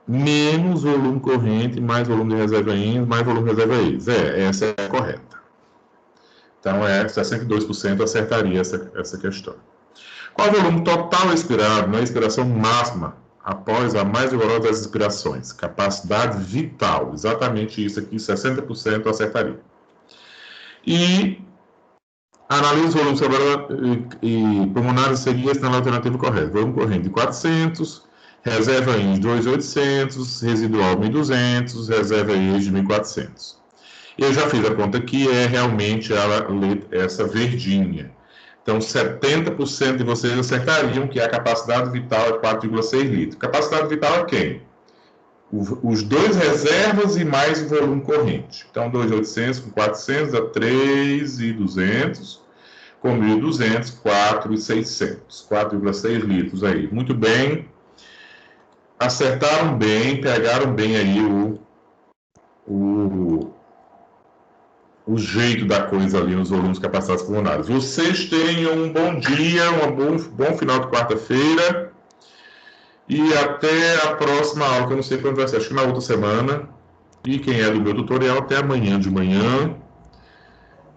menos volume corrente, mais volume de reserva índios, mais volume de reserva ex. Essa é a correta. Então, 62% acertaria essa questão. Qual o volume total expirado na expiração máxima após a mais vigorosa das expirações? Capacidade vital. Exatamente isso aqui, 60% acertaria. E analise o volume e pulmonares seria esse na alternativa correta. Volume corrente de 400, reserva índice de 2.800, residual 1.200, reserva ex de 1.400. Eu já fiz a conta aqui, é realmente essa verdinha. Então, 70% de vocês acertariam que a capacidade vital é 4,6 litros. Capacidade vital é quem? Os dois reservas e mais o volume corrente. Então, 2.800 com 400 dá 3.200, com 1.200, 4.600. 4,6 litros aí. Muito bem. Acertaram bem, pegaram bem aí o jeito da coisa ali nos volumes capacidades pulmonares. Vocês tenham um bom dia, bom final de quarta-feira e até a próxima aula, que eu não sei quando vai ser, acho que na outra semana. E quem é do meu tutorial, até amanhã de manhã.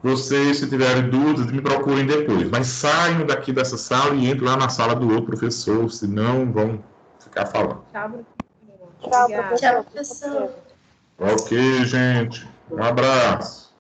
Vocês, se tiverem dúvidas, me procurem depois. Mas saiam daqui dessa sala e entrem lá na sala do outro professor, senão vão ficar falando. Tchau, professor. Tchau, professor. Ok, gente. Um abraço.